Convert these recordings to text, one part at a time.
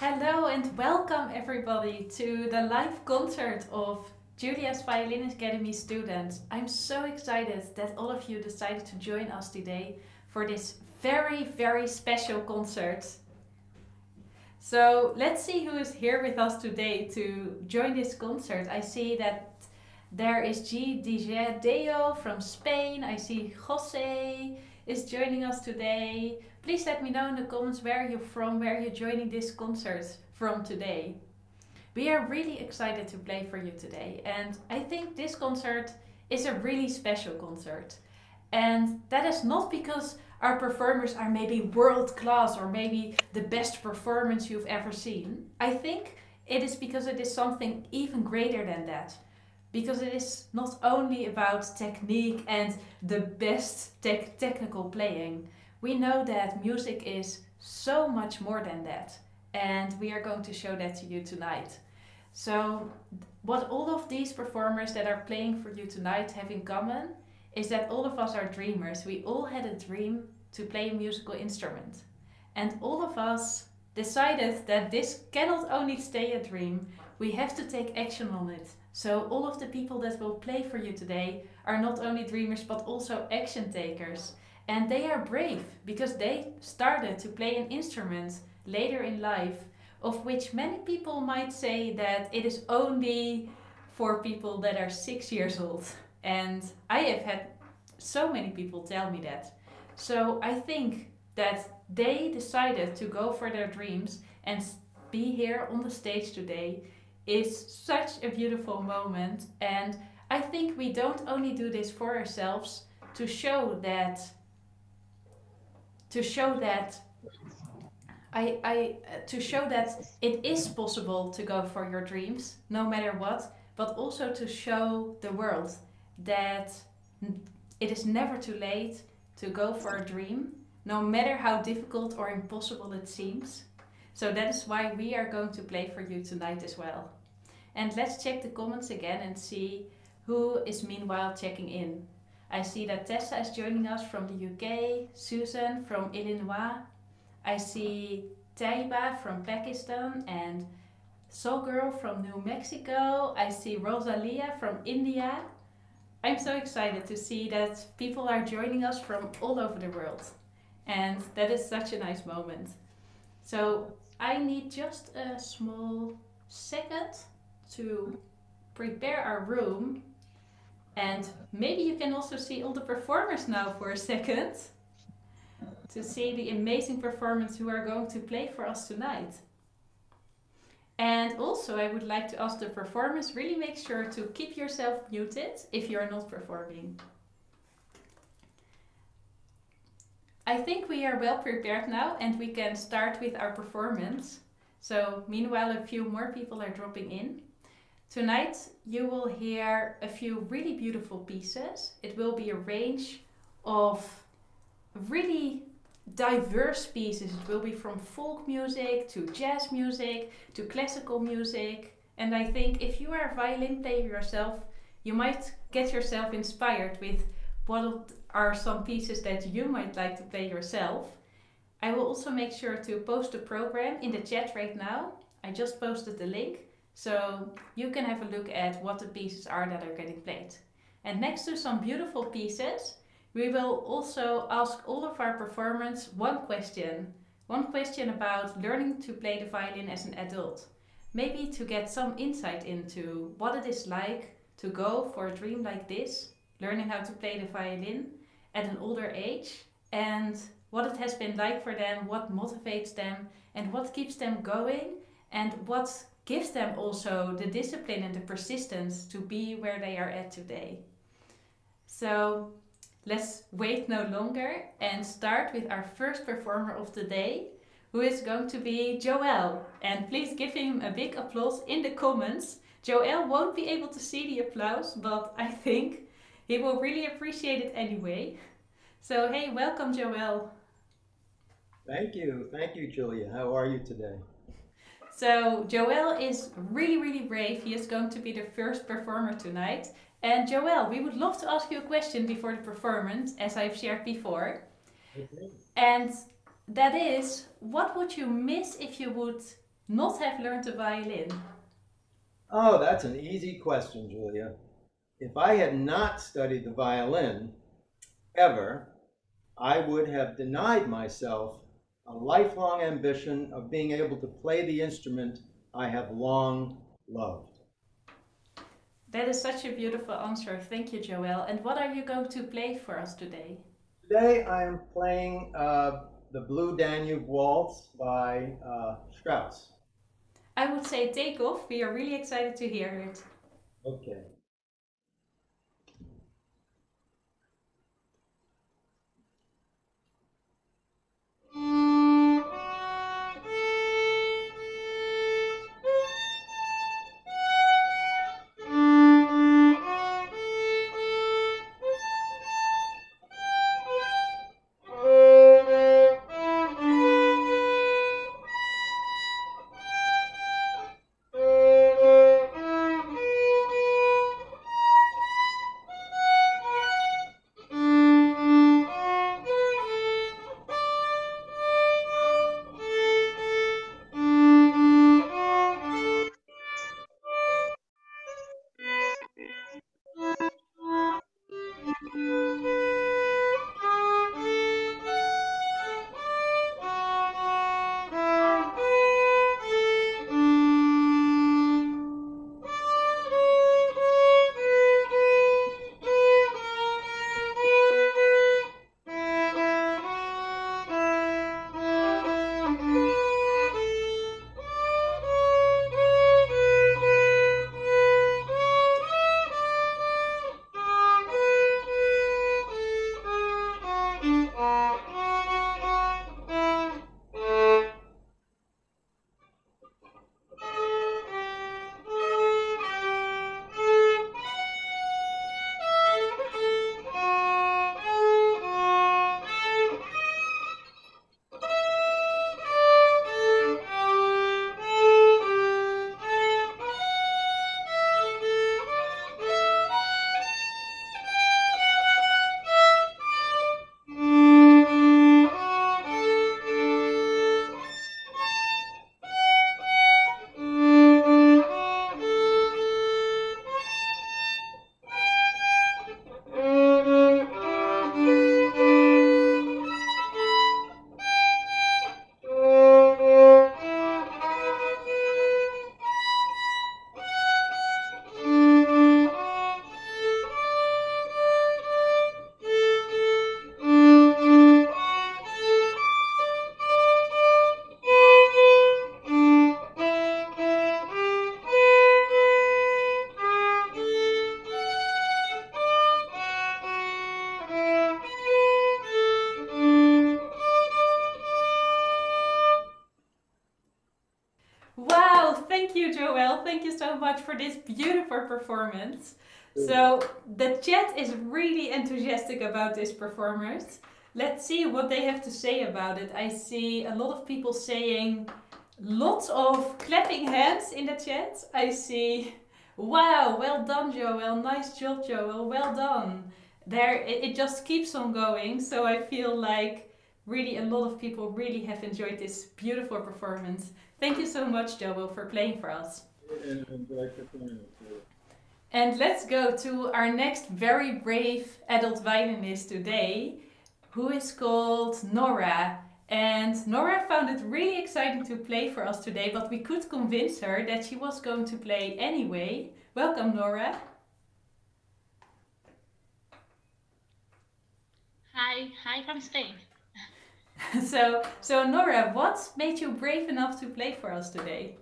Hello and welcome everybody to the live concert of Julia's Violin Academy students. I'm so excited that all of you decided to join us today for this very special concert. So let's see who is here with us today to join this concert. I see that there is DJ Deo from Spain. I see Jose is joining us today. Please let me know in the comments where you're from, where you're joining this concert from today. We are really excited to play for you today, and I think this concert is a really special concert. And that is not because our performers are maybe world class or maybe the best performance you've ever seen. I think it is because it is something even greater than that. Because it is not only about technique and the best technical playing. We know that music is so much more than that, and we are going to show that to you tonight. So, what all of these performers that are playing for you tonight have in common is that all of us are dreamers. We all had a dream to play a musical instrument, and all of us decided that this cannot only stay a dream, we have to take action on it. So all of the people that will play for you today are not only dreamers but also action takers. And they are brave because they started to play an instrument later in life, of which many people might say that it is only for people that are 6 years old. And I have had so many people tell me that. So I think that they decided to go for their dreams and be here on the stage today is such a beautiful moment. And I think we don't only do this for ourselves to show that to show that to show that it is possible to go for your dreams no matter what, but also to show the world that it is never too late to go for a dream, no matter how difficult or impossible it seems. So that is why we are going to play for you tonight as well. And let's check the comments again and see who is meanwhile checking in. I see that Tessa is joining us from the UK, Susan from Illinois. I see Taiba from Pakistan and Soul Girl from New Mexico. I see Rosalia from India. I'm so excited to see that people are joining us from all over the world. And that is such a nice moment. So I need just a small second to prepare our room. And maybe you can also see all the performers now for a second to see the amazing performers who are going to play for us tonight. And also I would like to ask the performers, really make sure to keep yourself muted if you are not performing. I think we are well prepared now and we can start with our performance. So meanwhile a few more people are dropping in. Tonight you will hear a few really beautiful pieces. It will be a range of really diverse pieces. It will be from folk music to jazz music to classical music. And I think if you are a violin player yourself, you might get yourself inspired with what are some pieces that you might like to play yourself. I will also make sure to post the program in the chat right now. I just posted the link. So you can have a look at what the pieces are that are getting played. And next to some beautiful pieces, we will also ask all of our performers one question. One question about learning to play the violin as an adult. Maybe to get some insight into what it is like to go for a dream like this, learning how to play the violin at an older age, and what it has been like for them, what motivates them, and what keeps them going, and what gives them also the discipline and the persistence to be where they are at today. So let's wait no longer and start with our first performer of the day, who is going to be Joel. And please give him a big applause in the comments. Joel won't be able to see the applause, but I think he will really appreciate it anyway. So hey, welcome Joel. Thank you, Julia. How are you today? So Joel is really brave. He is going to be the first performer tonight. And Joel, we would love to ask you a question before the performance, as I've shared before. Okay. And that is, what would you miss if you would not have learned the violin? Oh, that's an easy question, Julia. If I had not studied the violin ever, I would have denied myself a lifelong ambition of being able to play the instrument I have long loved. That is such a beautiful answer. Thank you, Joel. And what are you going to play for us today? Today I am playing the Blue Danube Waltz by Strauss. I would say take off. We are really excited to hear it. Okay. Wow, thank you, Joel. Thank you so much for this beautiful performance. So, the chat is really enthusiastic about this performance. Let's see what they have to say about it. I see a lot of people saying lots of clapping hands in the chat. I see, wow, well done, Joel. Nice job, Joel. Well done. It just keeps on going. So, I feel like really a lot of people really have enjoyed this beautiful performance. Thank you so much, Joel, for playing for us. And enjoy performing it too. And let's go to our next very brave adult violinist today, who is called Nora. And Nora found it really exciting to play for us today, but we could convince her that she was going to play anyway. Welcome, Nora. Hi from Spain. So Nora, what made you brave enough to play for us today?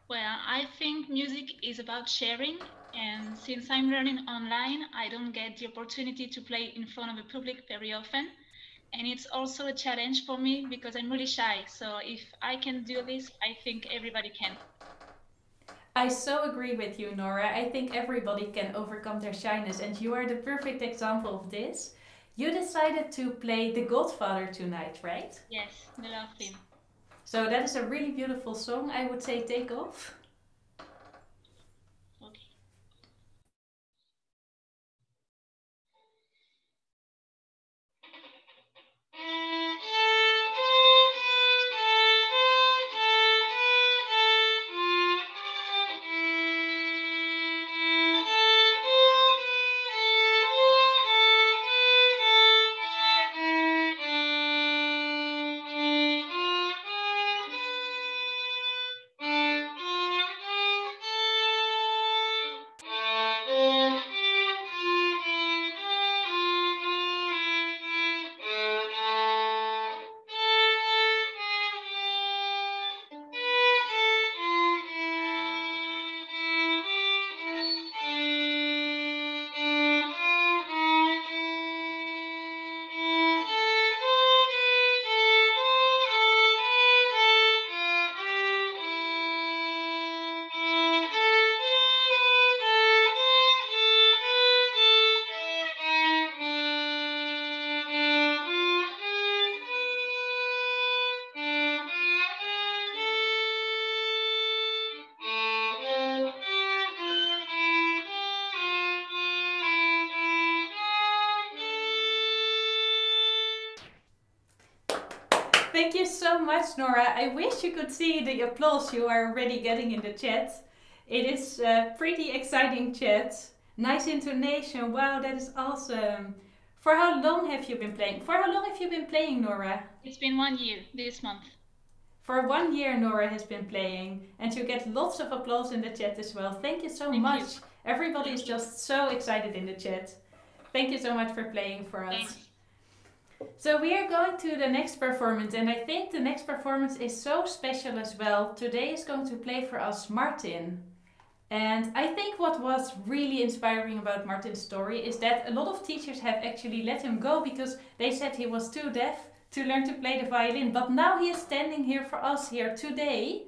Well, I think music is about sharing, and since I'm learning online, I don't get the opportunity to play in front of a public very often. And it's also a challenge for me because I'm really shy. So if I can do this, I think everybody can. I so agree with you, Nora. I think everybody can overcome their shyness, and you are the perfect example of this. You decided to play The Godfather tonight, right? Yes, the love theme. So that is a really beautiful song. I would say take off. Okay. Thank you so much, Nora. I wish you could see the applause you are already getting in the chat. It is a pretty exciting chat. Nice intonation. Wow, that is awesome. For how long have you been playing? For how long have you been playing, Nora? It's been 1 year this month. For 1 year, Nora has been playing, and you get lots of applause in the chat as well. Thank you so Thank much. you. Everybody Thank is you. just so excited in the chat. Thank you so much for playing for us. Thanks. So we are going to the next performance, and I think the next performance is so special as well. Today is going to play for us Martin. And I think what was really inspiring about Martin's story is that a lot of teachers have actually let him go because they said he was too deaf to learn to play the violin. But now he is standing here for us here today,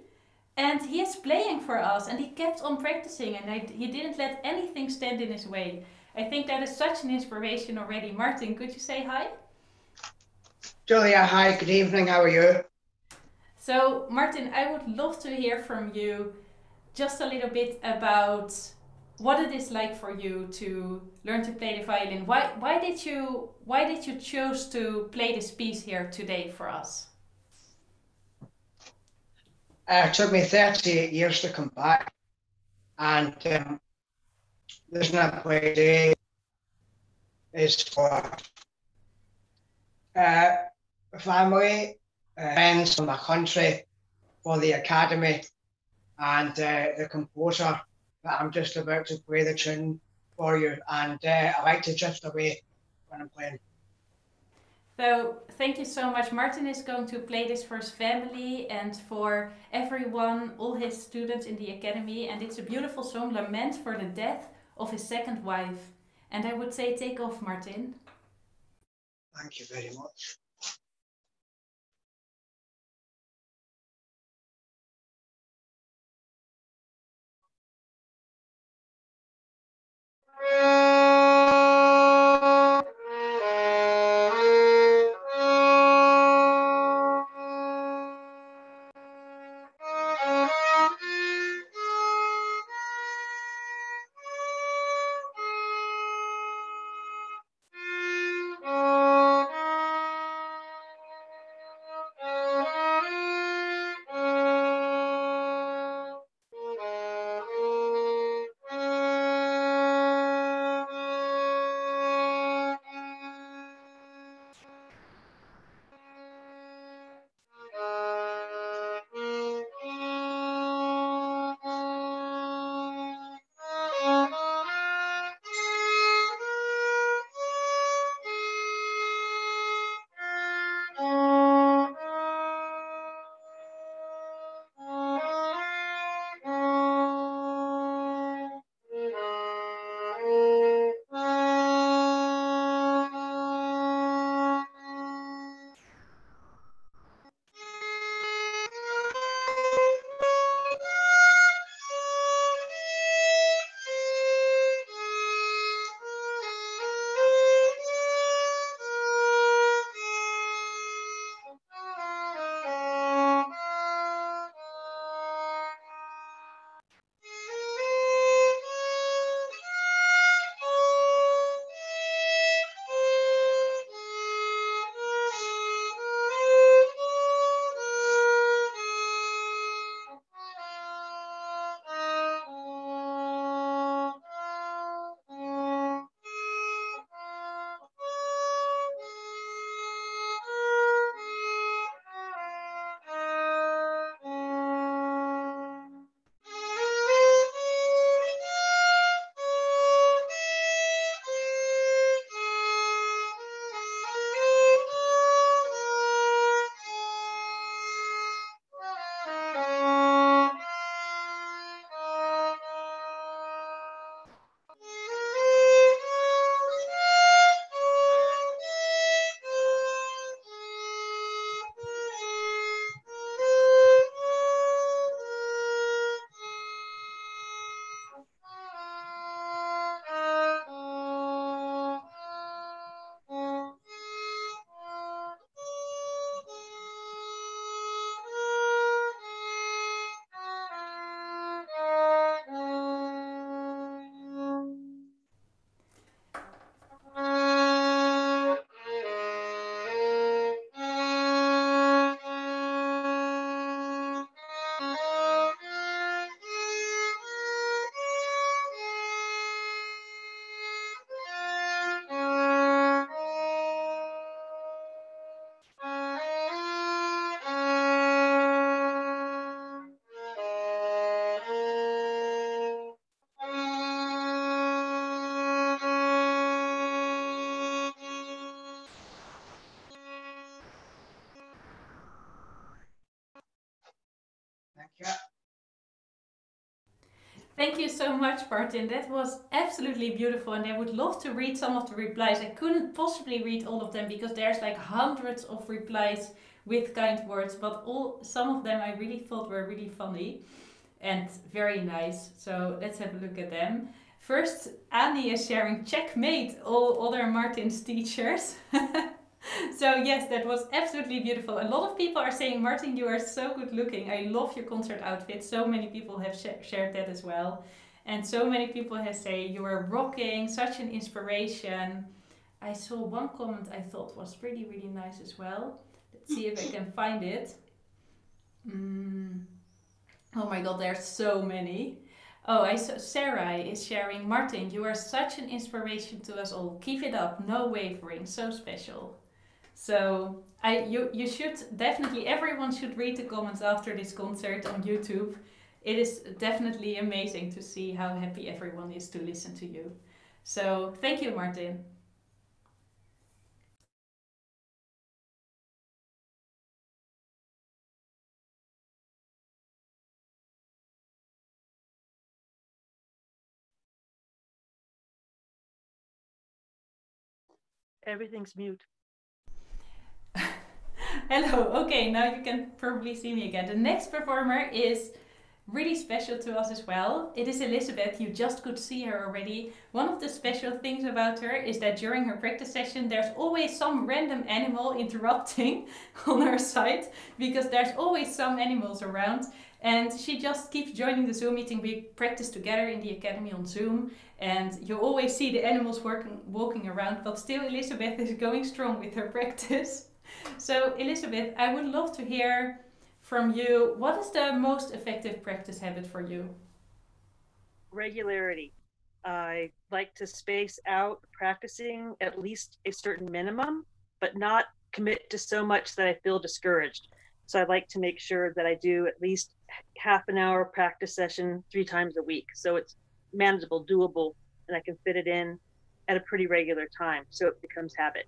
and he is playing for us, and he kept on practicing, and he didn't let anything stand in his way. I think that is such an inspiration already. Martin, could you say hi? Julia, hi, good evening, how are you? So, Martin, I would love to hear from you just a little bit about what it is like for you to learn to play the violin. Why did you choose to play this piece here today for us? It took me 38 years to come back, and the reason I play today is for family, friends from my country, for the academy, and the composer that I'm just about to play the tune for you. And I like to drift away when I'm playing. So thank you so much. Martin is going to play this for his family and for everyone, all his students in the academy. And it's a beautiful song, Lament for the Death of his second wife. And I would say take off, Martin. Thank you very much. Thank you so much, Martin. That was absolutely beautiful, and I would love to read some of the replies. I couldn't possibly read all of them because there's like hundreds of replies with kind words, but some of them I really thought were really funny and very nice. So let's have a look at them. First, Annie is sharing checkmate all other Martin's teachers. So yes, that was absolutely beautiful. A lot of people are saying, Martin, you are so good looking. I love your concert outfit. So many people have shared that as well. And so many people have said you are rocking, such an inspiration. I saw one comment I thought was really, really nice as well. Let's see if I can find it. Oh my god, there's so many. Oh, I saw Sarah is sharing, Martin, you are such an inspiration to us all. Keep it up, no wavering, so special. So you should definitely, everyone should read the comments after this concert on YouTube. It is definitely amazing to see how happy everyone is to listen to you. So thank you, Martin. Everything's mute. Hello. Okay, now you can probably see me again. The next performer is really special to us as well. It is Elizabeth. You just could see her already. One of the special things about her is that during her practice session, there's always some random animal interrupting on her side because there's always some animals around. And she just keeps joining the Zoom meeting. We practice together in the academy on Zoom, and you always see the animals walking around. But still, Elizabeth is going strong with her practice. So, Elizabeth, I would love to hear from you. What is the most effective practice habit for you? Regularity. I like to space out practicing at least a certain minimum, but not commit to so much that I feel discouraged. So I like to make sure that I do at least half an hour practice session 3 times a week. So it's manageable, doable, and I can fit it in at a pretty regular time. So it becomes habit.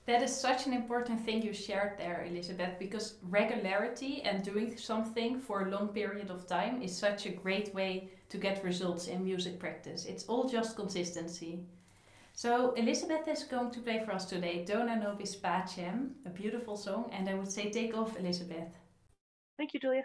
That is such an important thing you shared there, Elizabeth, because regularity and doing something for a long period of time is such a great way to get results in music practice. It's all just consistency. So, Elizabeth is going to play for us today Dona Nobis Pacem, a beautiful song, and I would say take off, Elizabeth. Thank you, Julia.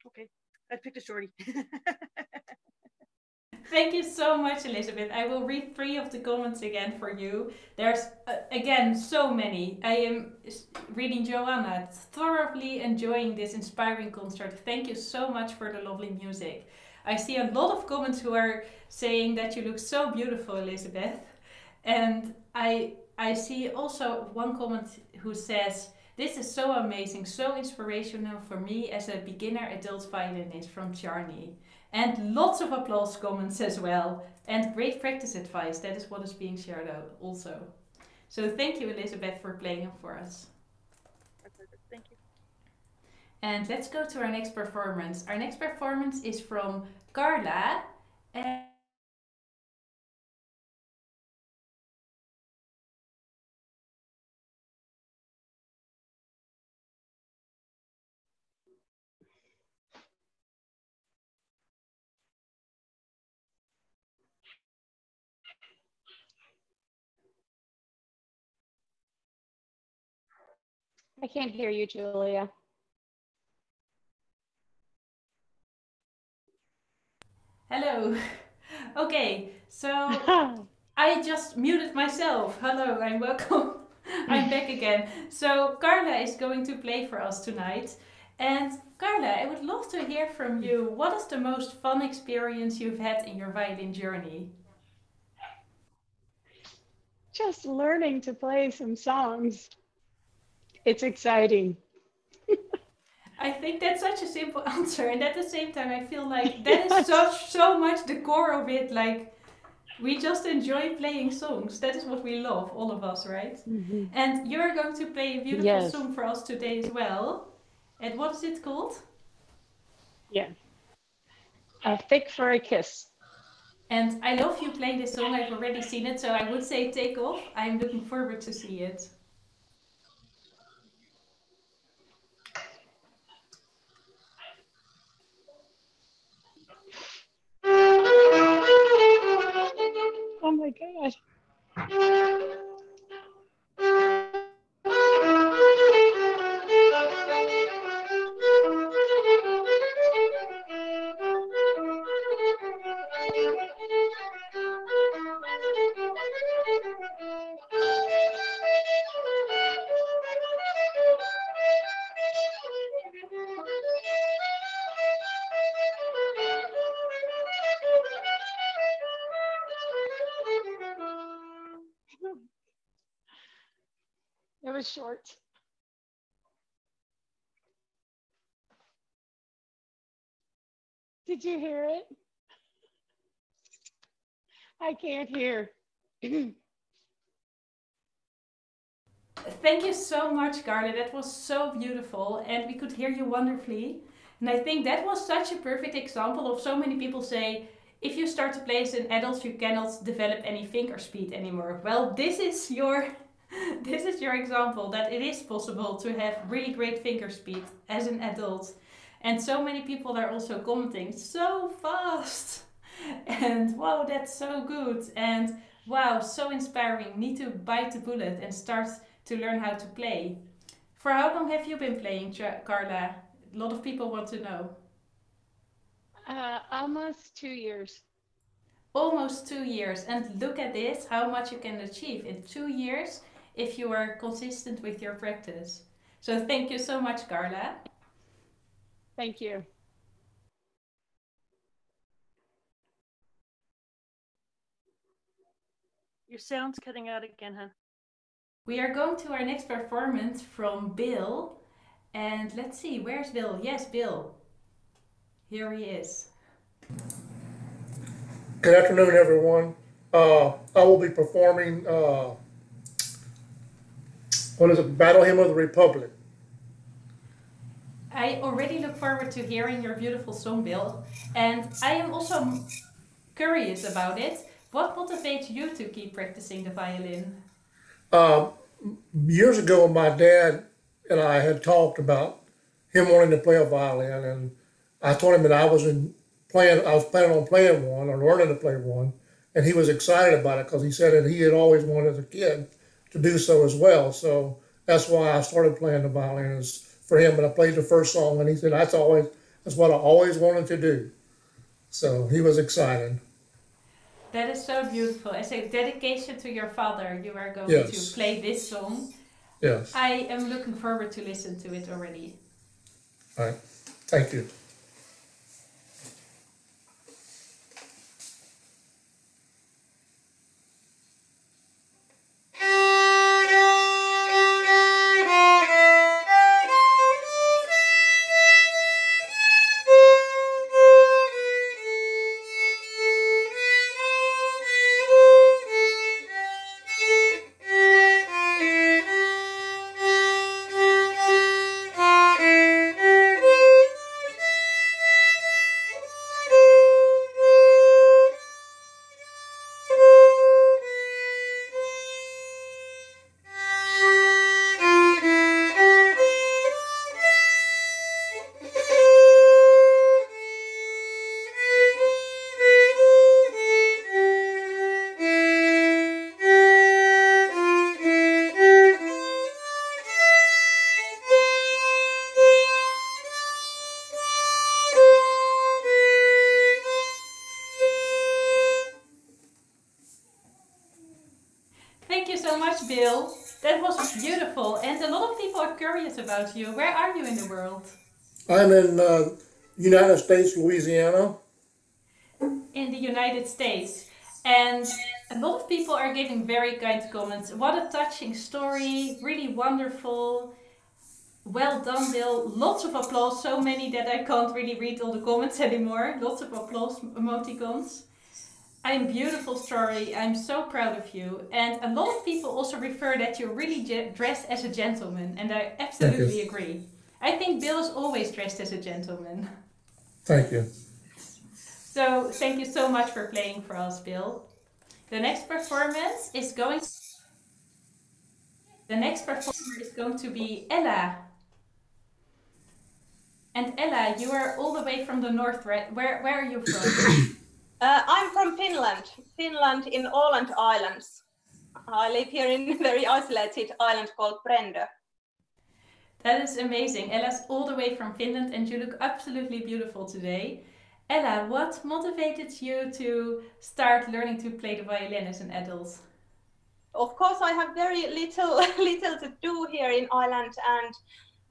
Okay, I picked a shorty. Thank you so much, Elizabeth. I will read 3 of the comments again for you. There's, again, so many. I am reading Joanna, thoroughly enjoying this inspiring concert. Thank you so much for the lovely music. I see a lot of comments who are saying that you look so beautiful, Elizabeth. And I see also one comment who says, this is so amazing, so inspirational for me as a beginner adult violinist from Charney. And lots of applause comments as well. And great practice advice. That is what is being shared out also. So thank you, Elizabeth, for playing for us. Thank you. And let's go to our next performance. Our next performance is from Carla. And I can't hear you, Julia. Hello. Okay, so I just muted myself. Hello, I'm welcome. I'm back again. So Carla is going to play for us tonight. And Carla, I would love to hear from you. What is the most fun experience you've had in your violin journey? Just learning to play some songs. It's exciting. I think that's such a simple answer, and at the same time, I feel like that is Yes. so much the core of it. Like we just enjoy playing songs. That is what we love, all of us, right? Mhm. And you're going to play a beautiful Yes. song for us today as well. And what is it called? Yeah. A Fig for a Kiss. And I love you playing this song. I've already seen it, so I would say take off. I'm looking forward to see it. Oh my God. It was short. Did you hear it? I can't hear. Thank you so much, Carla. That was so beautiful, and we could hear you wonderfully. And I think that was such a perfect example of so many people say, if you start to play as an adult, you cannot develop any finger speed anymore. Well, this is your this is your example that it is possible to have really great finger speed as an adult. And so many people are also commenting so fast. And wow, that's so good. And wow, so inspiring. Need to bite the bullet and start to learn how to play. For how long have you been playing, Carla? A lot of people want to know. Almost 2 years. Almost 2 years. And look at this, how much you can achieve in 2 years if you are consistent with your practice. So thank you so much, Carla. Thank you. Your sound's cutting out again, huh? We are going to our next performance from Bill. And let's see, where's Bill? Yes, Bill. Here he is. Good afternoon, everyone. I will be performing, what is it, Battle Hymn of the Republic. I already look forward to hearing your beautiful song, Bill. And I am also curious about it. What motivates you to keep practicing the violin? Uh, Years ago, my dad and I had talked about him wanting to play a violin, and I told him that I was planning on playing one or learning to play one, and he was excited about it because he said that he had always wanted as a kid to do so as well. So that's why I started playing the violin is for him. And I played the first song, and he said that's what I always wanted to do. So he was excited. That is so beautiful. As a dedication to your father, you are going to Yes, play this song. yes. I am looking forward to listen to it already. All right. Thank you. Bill. That was beautiful, and a lot of people are curious about you. Where are you in the world? I'm in United States, Louisiana. In the United States. And a lot of people are giving very kind comments. What a touching story, really wonderful. Well done, Bill. Lots of applause, so many that I can't really read all the comments anymore. Lots of applause emoticons. I'm beautiful story. I'm so proud of you. And a lot of people also refer that you're really dressed as a gentleman, and I absolutely agree. I think Bill is always dressed as a gentleman. Thank you. So thank you so much for playing for us, Bill. The next performance is going to be Ella. And Ella, you are all the way from the north, right? Where are you from? I'm from Finland. Finland in Åland Islands. I live here in a very isolated island called Brenda. That is amazing. Ella's all the way from Finland and you look absolutely beautiful today. Ella, what motivated you to start learning to play the violin as an adult? Of course, I have very little to do here in Ireland,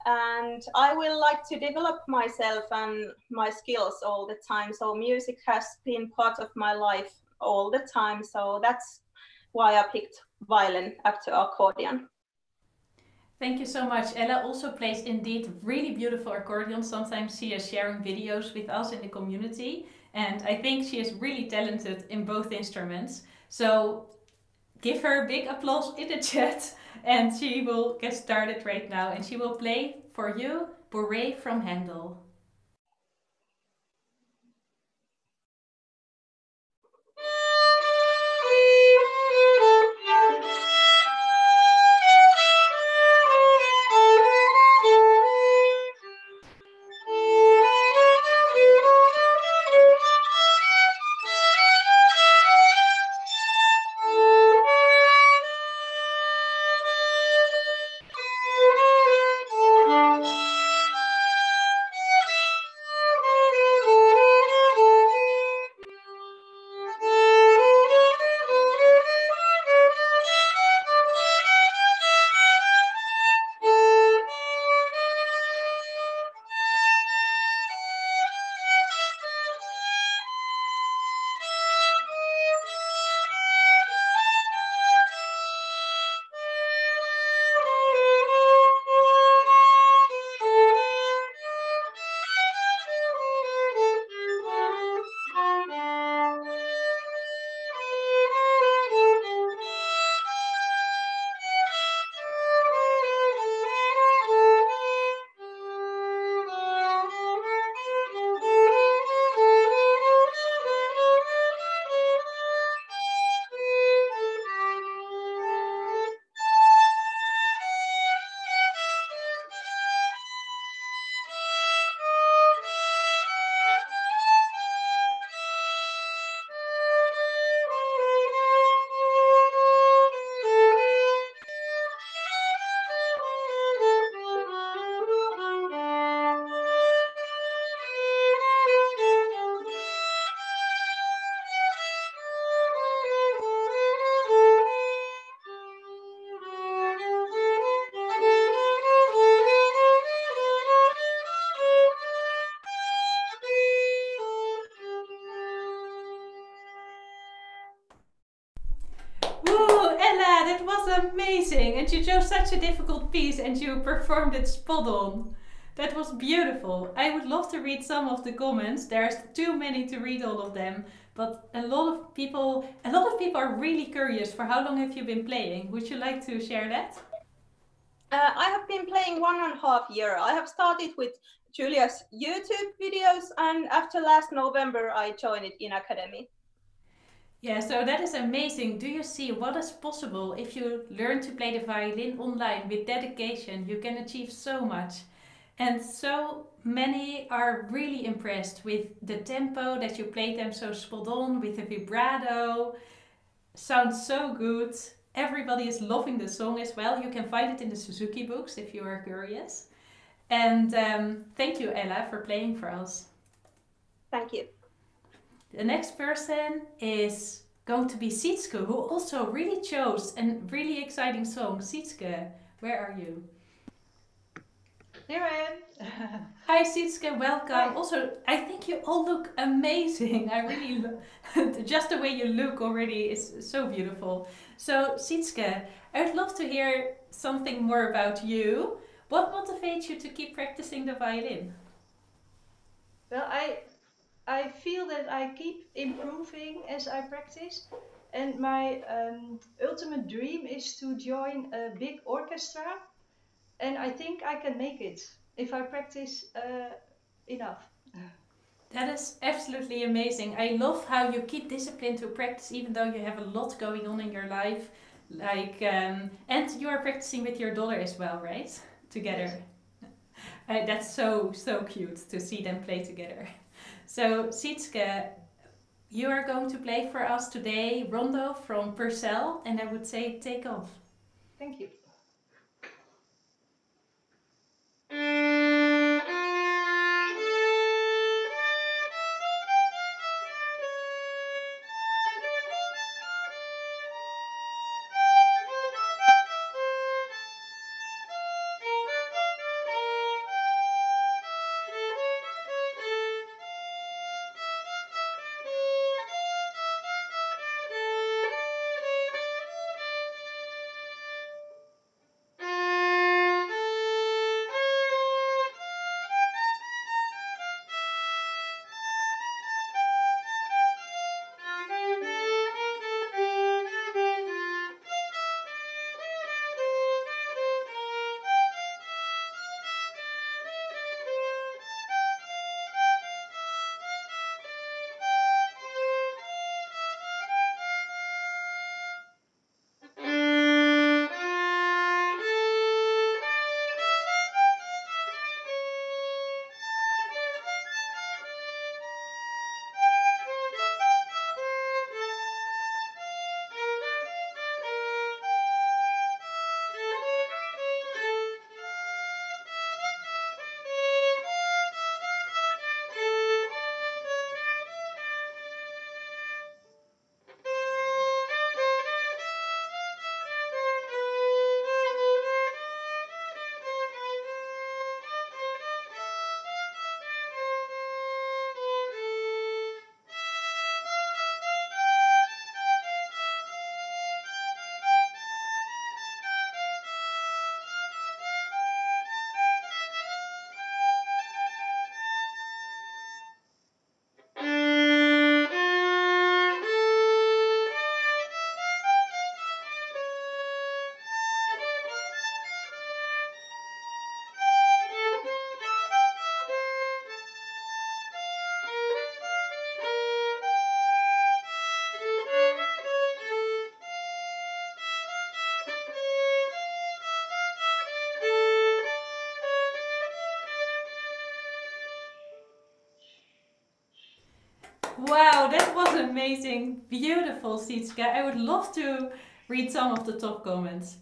and I will like to develop myself and my skills all the time. So music has been part of my life all the time. So that's why I picked violin after accordion. Thank you so much. Ella also plays indeed really beautiful accordion. Sometimes she is sharing videos with us in the community. And I think she is really talented in both instruments. So give her a big applause in the chat. And she will get started right now. And she will play for you Bourrée from Handel. That was amazing, and you chose such a difficult piece and you performed it spot on. That was beautiful. I would love to read some of the comments. There's too many to read all of them, but a lot of people are really curious for how long have you been playing. Would you like to share that? I have been playing 1.5 years. I have started with Julia's YouTube videos, and after last November I joined it in academy. Yeah, so that is amazing. Do you see what is possible if you learn to play the violin online with dedication? You can achieve so much. And so many are really impressed with the tempo that you played them so spot on, with the vibrato. Sounds so good. Everybody is loving the song as well. You can find it in the Suzuki books if you are curious. And thank you, Ella, for playing for us. Thank you. The next person is going to be Sietske, who also really chose a really exciting song. Sietske, where are you? Here I am. Hi Sietske, welcome. Hi. Also, I think you all look amazing. I really, just the way you look already is so beautiful. So Sietske, I would love to hear something more about you. What motivates you to keep practicing the violin? Well, I feel that I keep improving as I practice, and my ultimate dream is to join a big orchestra, and I think I can make it if I practice enough. That is absolutely amazing. I love how you keep discipline to practice even though you have a lot going on in your life. And you are practicing with your daughter as well, right? Together. Yes. That's so cute to see them play together. So Sietske, you are going to play for us today Rondo from Purcell, and I would say take off. Thank you. Wow, that was amazing. Beautiful, Sietske. I would love to read some of the top comments.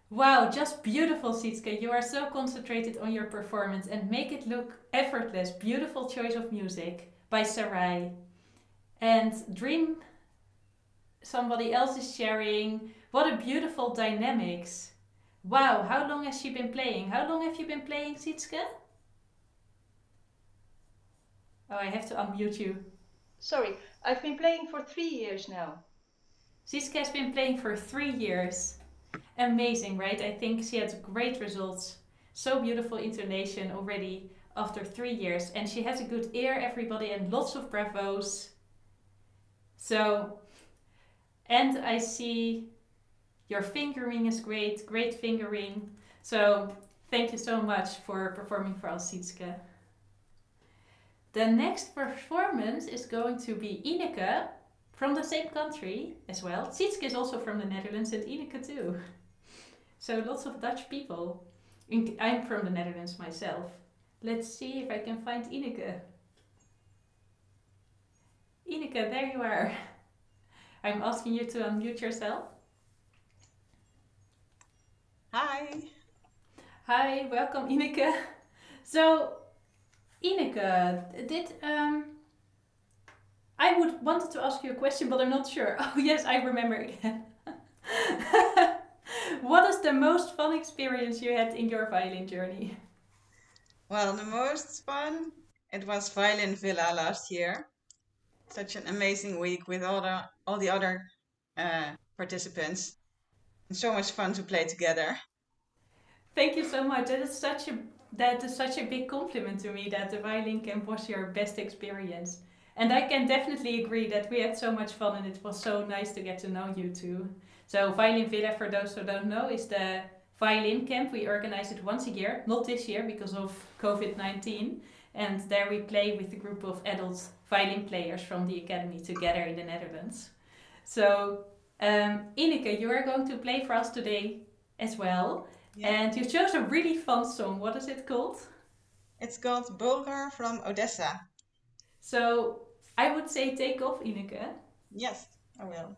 Wow, just beautiful, Sietske. You are so concentrated on your performance and make it look effortless. Beautiful choice of music by Sarai. And Dream, somebody else is sharing. What a beautiful dynamics. Wow, how long has she been playing? How long have you been playing, Sietske? Oh, I have to unmute you. Sorry, I've been playing for 3 years now. Sietske has been playing for 3 years. Amazing, right? I think she had great results. So beautiful intonation already after 3 years. And she has a good ear, everybody, and lots of bravos. So, and I see your fingering is great, great fingering. So, thank you so much for performing for us, Sietske. The next performance is going to be Ineke from the same country as well. Sietske is also from the Netherlands and Ineke too. So lots of Dutch people. I'm from the Netherlands myself. Let's see if I can find Ineke. Ineke, there you are. I'm asking you to unmute yourself. Hi. Hi, welcome Ineke. So, Ineke, I wanted to ask you a question, but I'm not sure. Oh yes, I remember again. What is the most fun experience you had in your violin journey? Well, the most fun, it was Violin Villa last year. Such an amazing week with all the other participants. And so much fun to play together. Thank you so much. That is such a big compliment to me that the violin camp was your best experience. And I can definitely agree that we had so much fun and it was so nice to get to know you too. So Violin Villa, for those who don't know, is the violin camp. We organize it once a year, not this year because of COVID-19. And there we play with a group of adult violin players from the academy together in the Netherlands. So Ineke, you are going to play for us today as well. Yeah. And you chose a really fun song. What is it called? It's called Bulgar from Odessa. So I would say take off, Ineke. Yes, I will.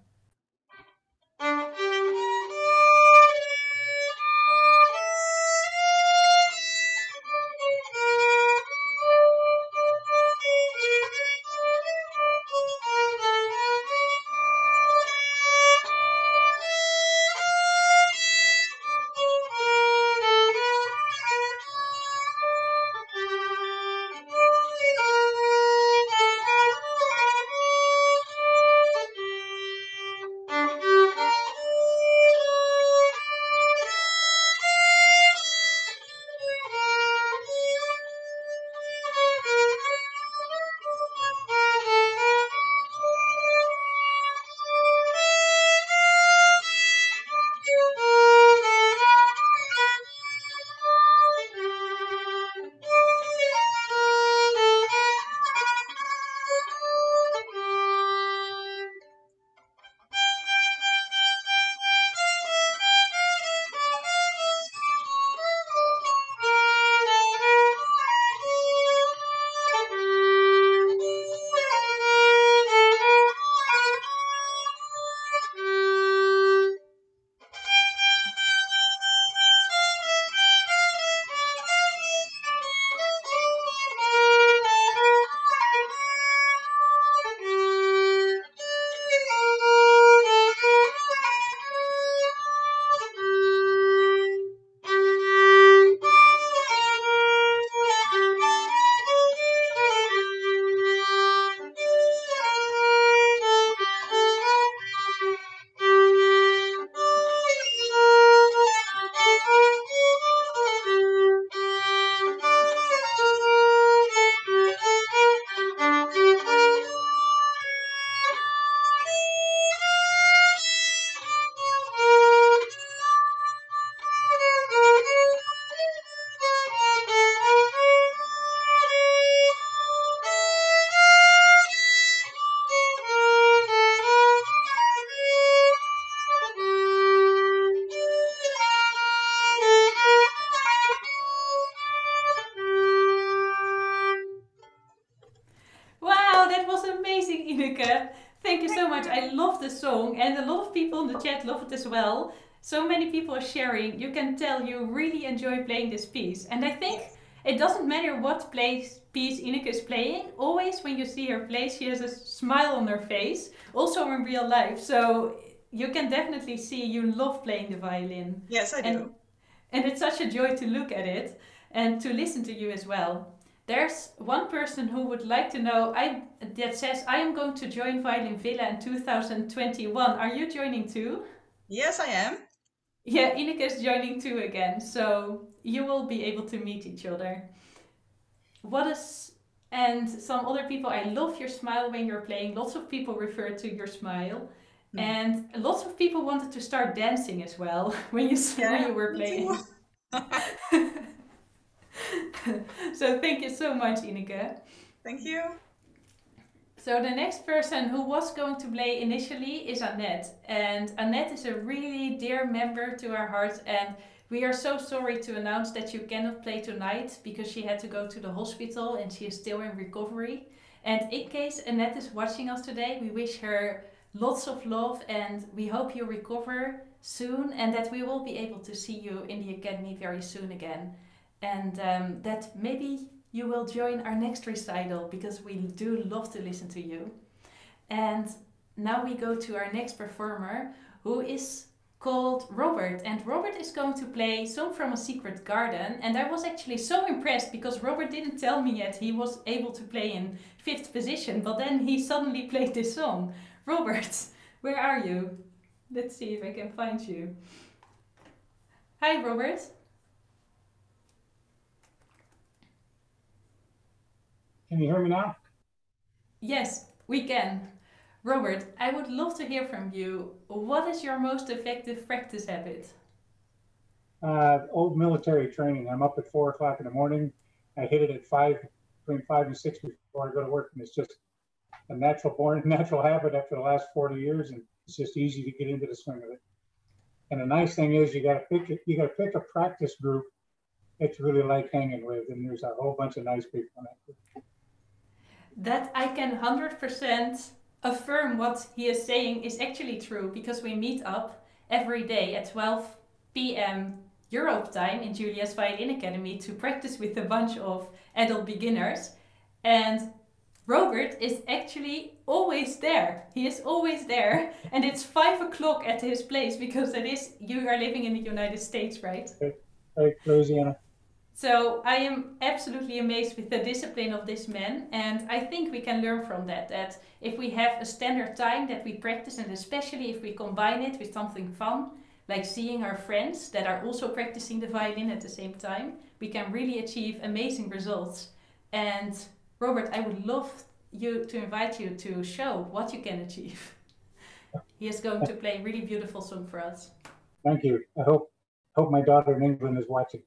Wow, that was amazing, Ineke. Thank you so much. I love the song, and a lot of people in the chat love it as well. So many people are sharing. You can tell you really enjoy playing this piece. And I think Yes. it doesn't matter what piece Ineke is playing. Always when you see her play, she has a smile on her face, also in real life. So you can definitely see you love playing the violin. Yes, I do. And it's such a joy to look at it and to listen to you as well. There's one person who would like to know that says, I am going to join Violin Villa in 2021. Are you joining too? Yes, I am. Yeah, Ineke is joining too again. So you will be able to meet each other. And some other people, I love your smile when you're playing. Lots of people refer to your smile. And lots of people wanted to start dancing as well when you were playing. So thank you so much, Ineke. Thank you. So the next person who was going to play initially is Annette. And Annette is a really dear member to our hearts. And we are so sorry to announce that you cannot play tonight because she had to go to the hospital and she is still in recovery. And in case Annette is watching us today, we wish her lots of love and we hope you recover soon and that we will be able to see you in the academy very soon again. And that maybe you will join our next recital because we do love to listen to you. And now we go to our next performer, who is called Robert. And Robert is going to play Song from a Secret Garden. And I was actually so impressed because Robert didn't tell me yet he was able to play in fifth position, but then he suddenly played this song. Robert, where are you? Let's see if I can find you. Hi, Robert. Can you hear me now? Yes, we can. Robert, I would love to hear from you. What is your most effective practice habit? Old military training. I'm up at 4 o'clock in the morning. I hit it at between 5 and 6 before I go to work, and it's just a natural habit after the last 40 years, and it's just easy to get into the swing of it. And the nice thing is, you got to pick a practice group that you really like hanging with, and there's a whole bunch of nice people in that group. That I can 100% affirm what he is saying is actually true, because we meet up every day at 12 p.m. Europe time in Julia's Violin Academy to practice with a bunch of adult beginners. And Robert is actually always there. He is always there. And it's 5 o'clock at his place because you are living in the United States, right? Right, Louisiana. So I am absolutely amazed with the discipline of this man, and I think we can learn from that. That if we have a standard time that we practice, and especially if we combine it with something fun, like seeing our friends that are also practicing the violin at the same time, we can really achieve amazing results. And Robert, I would love to invite you to show what you can achieve. He is going to play a really beautiful song for us. Thank you. I hope my daughter in England is watching.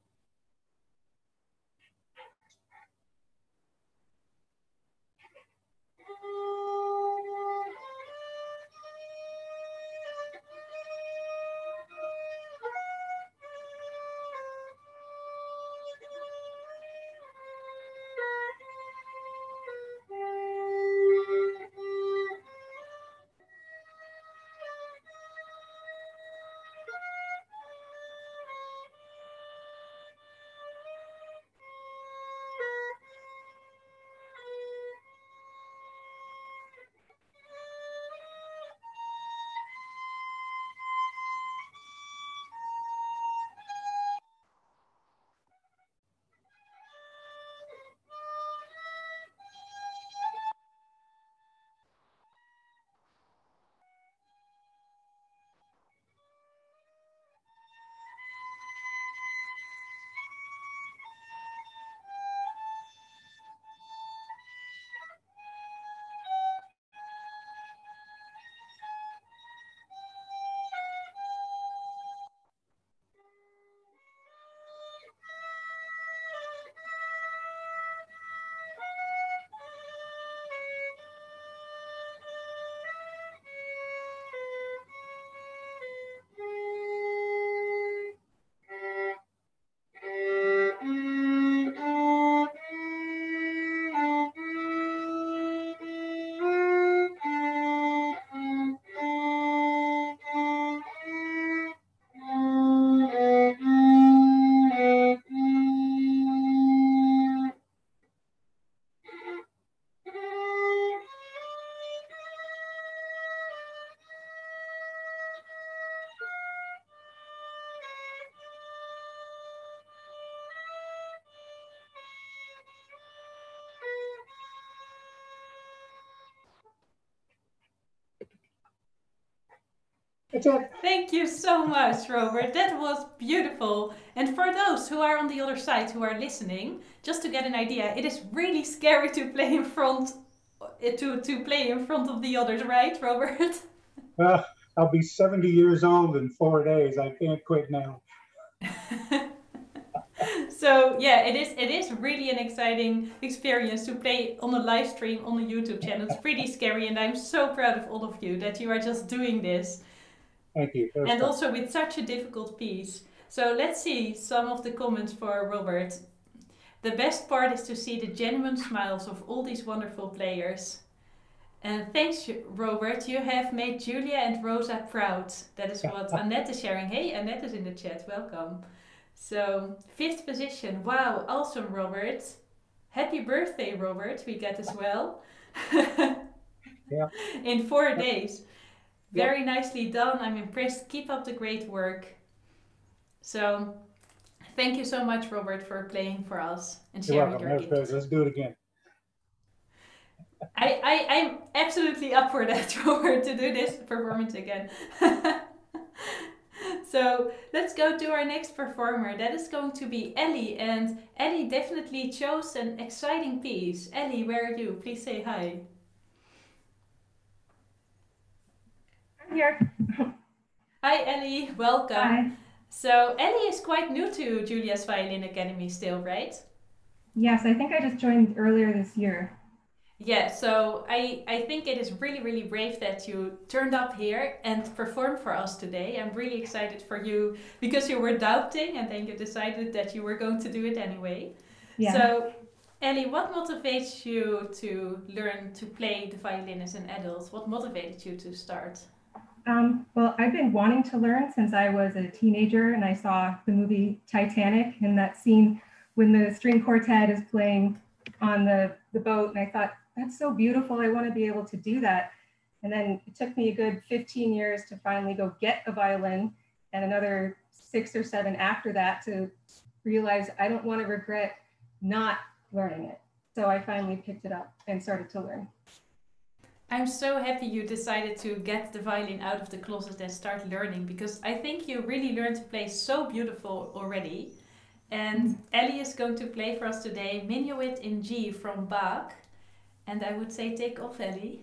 That's it. Thank you so much, Robert. That was beautiful. And for those who are on the other side who are listening, just to get an idea, it is really scary to play in front to play in front of the others, right, Robert? I'll be 70 years old in 4 days. I can't quit now. So yeah, it is really an exciting experience to play on a live stream on the YouTube channel. It's pretty scary, and I'm so proud of all of you that you are just doing this. Thank you. And also with such a difficult piece. So let's see some of the comments for Robert. The best part is to see the genuine smiles of all these wonderful players. And thanks, Robert. You have made Julia and Rosa proud. That is what Annette is sharing. Hey, Annette is in the chat. Welcome. So, fifth position. Wow, awesome, Robert. Happy birthday, Robert. We get as well. Yeah. in 4 days. Very nicely done. I'm impressed. Keep up the great work. So, thank you so much, Robert, for playing for us and You're sharing welcome. your That was gift. great. Let's do it again. I'm absolutely up for that, Robert, to do this performance again. So let's go to our next performer. That is going to be Ellie, and Ellie definitely chose an exciting piece. Ellie, where are you? Please say hi. I'm here. Hi, Ellie. Welcome. Hi. So Ellie is quite new to Julia's Violin Academy still, right? Yes, I think I just joined earlier this year. Yeah, so I think it is really, really brave that you turned up here and performed for us today. I'm really excited for you because you were doubting and then you decided that you were going to do it anyway. Yeah. So, Ellie, what motivates you to learn to play the violin as an adult? What motivated you to start? Well, I've been wanting to learn since I was a teenager, and I saw the movie Titanic and that scene when the string quartet is playing on the boat, and I thought, that's so beautiful. I want to be able to do that. And then it took me a good 15 years to finally go get a violin, and another 6 or 7 after that to realize I don't want to regret not learning it. So I finally picked it up and started to learn. I'm so happy you decided to get the violin out of the closet and start learning, because I think you really learned to play so beautiful already. And Ellie is going to play for us today Minuet in G from Bach. And I would say take off, Ellie.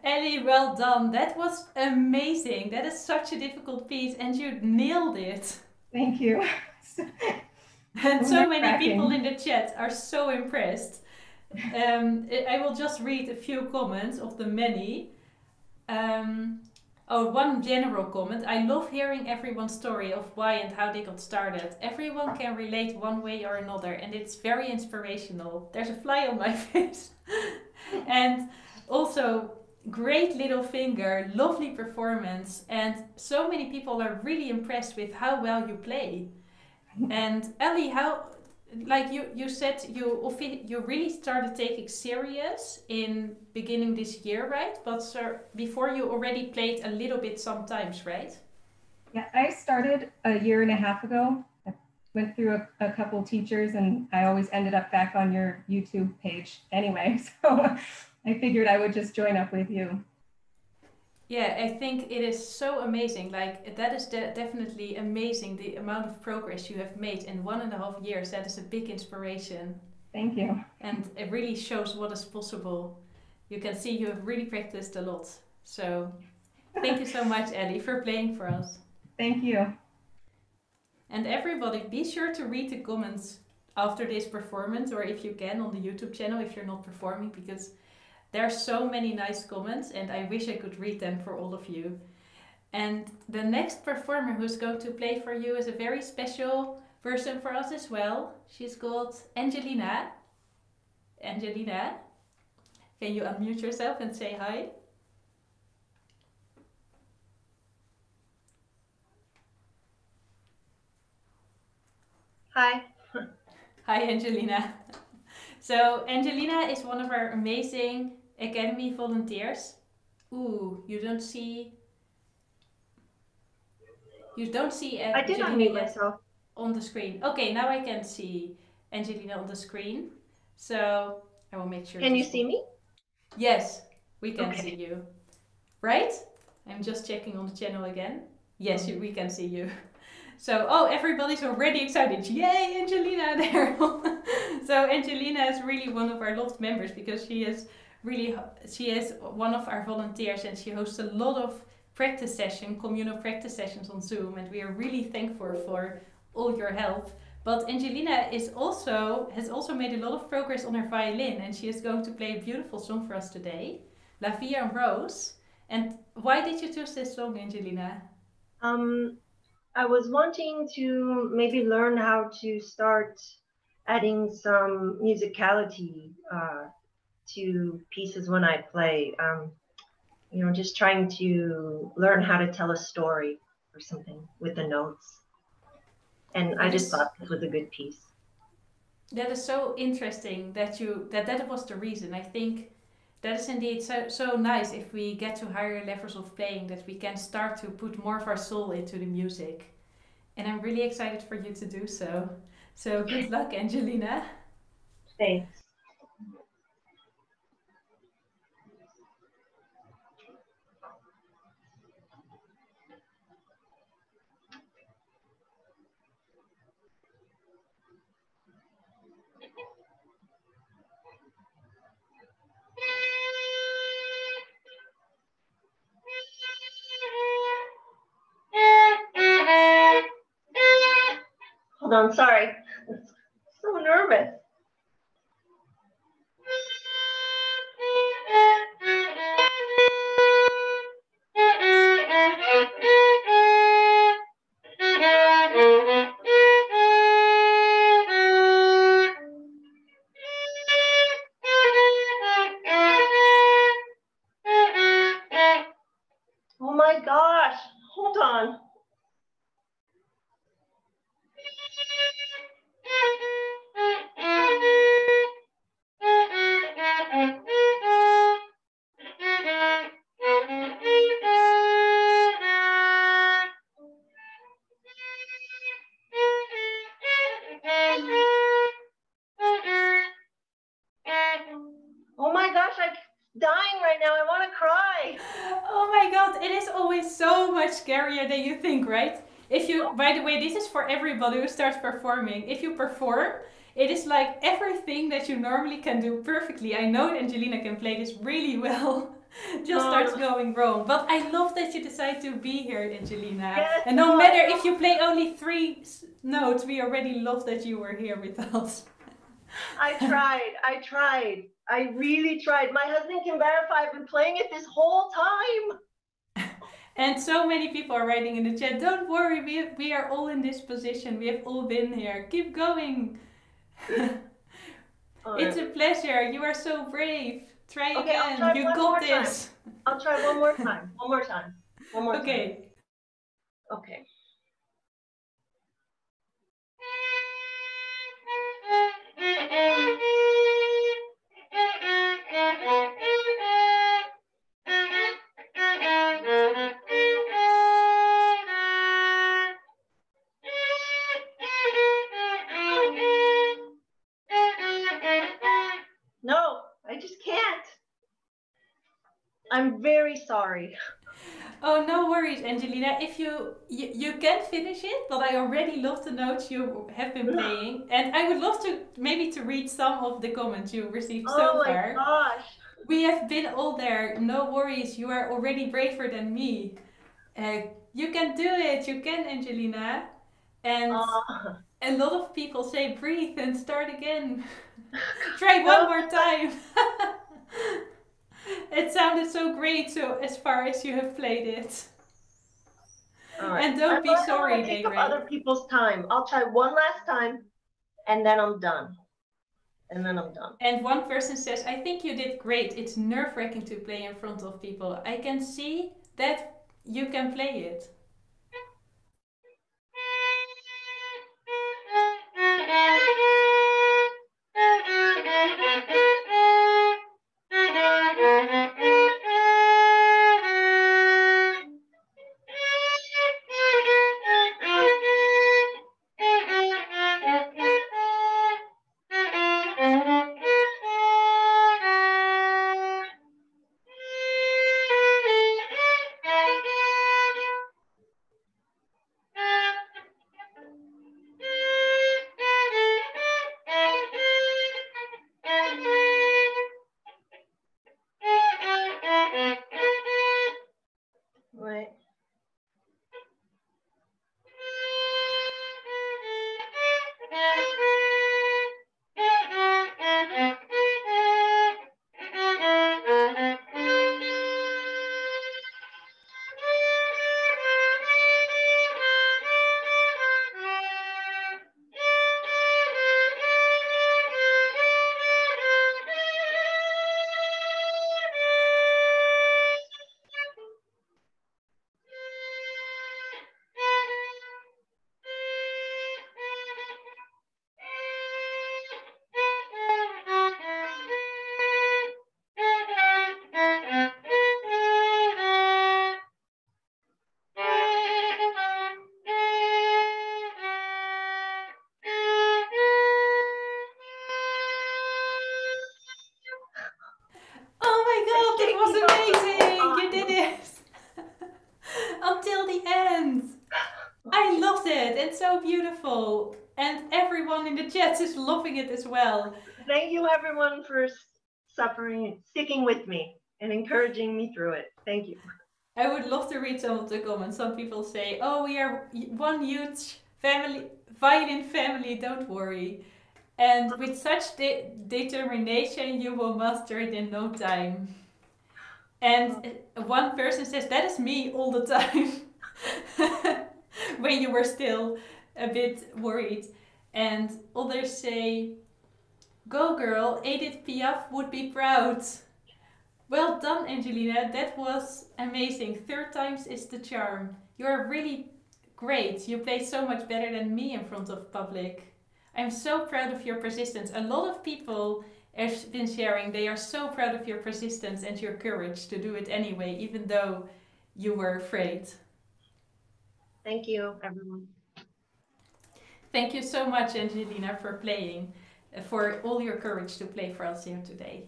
Ellie, well done. That was amazing. That is such a difficult piece and you nailed it. Thank you. And so many people in the chat are so impressed. I will just read a few comments of the many. One general comment. I love hearing everyone's story of why and how they got started. Everyone can relate one way or another, and it's very inspirational. There's a fly on my face. And also, great little finger, lovely performance, and so many people are really impressed with how well you play. And Ellie, how, like you said, you really started taking serious in beginning this year, right? But before you already played a little bit sometimes, right? Yeah, I started a year and a half ago. I went through a couple teachers and I always ended up back on your YouTube page anyway. So I figured I would just join up with you. Yeah, I think it is so amazing. Like that is definitely amazing. The amount of progress you have made in 1.5 years. That is a big inspiration. Thank you. And it really shows what is possible. You can see you have really practiced a lot. So thank you so much, Ellie, for playing for us. Thank you. And everybody, be sure to read the comments after this performance, or if you can on the YouTube channel if you're not performing, because there are so many nice comments and I wish I could read them for all of you. And the next performer who's going to play for you is a very special person for us as well. She's called Angelina. Angelina, can you unmute yourself and say hi? Hi. Hi, Angelina. So Angelina is one of our amazing Academy volunteers. Ooh, you don't see I did Angelina unmute yet myself. on the screen. Okay, now I can see Angelina on the screen. So I will make sure. Can you see me? Yes, we can Okay. see you. Right? I'm just checking on the channel again. Yes, we can see you. So, oh, everybody's already excited. Yay, Angelina there. So Angelina is really one of our loved members because she is one of our volunteers and she hosts a lot of communal practice sessions on Zoom, and we are really thankful for all your help. But Angelina has also made a lot of progress on her violin, and she is going to play a beautiful song for us today, La Vie en Rose. And why did you choose this song, Angelina? I was wanting to maybe learn how to start adding some musicality to pieces when I play. Just trying to learn how to tell a story or something with the notes. And I just thought this was a good piece. That is so interesting that was the reason. I think that is indeed so nice if we get to higher levels of playing, that we can start to put more of our soul into the music. And I'm really excited for you to do so. So good luck, Angelina. Thanks. Hold on, sorry. So nervous. Oh my gosh, hold on. Oh my gosh, I'm dying right now. I want to cry. Oh my god, it is always so much scarier than you think, right? By the way, this is for everybody who starts performing. If you perform, it is like everything that you normally can do perfectly. I know Angelina can play this really well. Just starts going wrong. But I love that you decide to be here, Angelina. Yes, and no matter if you play only 3 notes, we already love that you were here with us. I tried. I really tried. My husband can verify I've been playing it this whole time. And so many people are writing in the chat, don't worry, we are all in this position. We have all been here. Keep going. It's a pleasure. You are so brave. Try again. You got this. I'll try one more time. One more time. Okay. Okay. I'm very sorry. Oh, no worries, Angelina. If you can finish it, but I already love the notes you have been playing, and I would love to maybe to read some of the comments you received Oh so my far. gosh. We have been all there. No worries. You are already braver than me. You can do it. You can, Angelina. And a lot of people say breathe and start again. Try one more time. It sounded so great. So as far as you have played it. All right. And don't be I don't sorry, want to take up Daybreak. other people's time. I'll try one last time, and then I'm done. And then I'm done. And one person says, I think you did great. It's nerve-wracking to play in front of people. I can see that you can play it. Right. Oh my god, that was amazing! You did it! Until the end! I loved it! It's so beautiful! And everyone in the chat is loving it as well. Thank you, everyone, for sticking with me and encouraging me through it. Thank you. I would love to read some of the comments. Some people say, oh, we are one huge family, violin family, don't worry. And with such determination, you will master it in no time. And one person says, that is me all the time. When you were still a bit worried. And others say, go girl, Edith Piaf would be proud. Well done, Angelina. That was amazing. Third times is the charm. You are really great. You play so much better than me in front of public. I'm so proud of your persistence. A lot of people have been sharing they are so proud of your persistence and your courage to do it anyway, even though you were afraid. Thank you, everyone. Thank you so much, Angelina, for playing, for all your courage to play for us here today.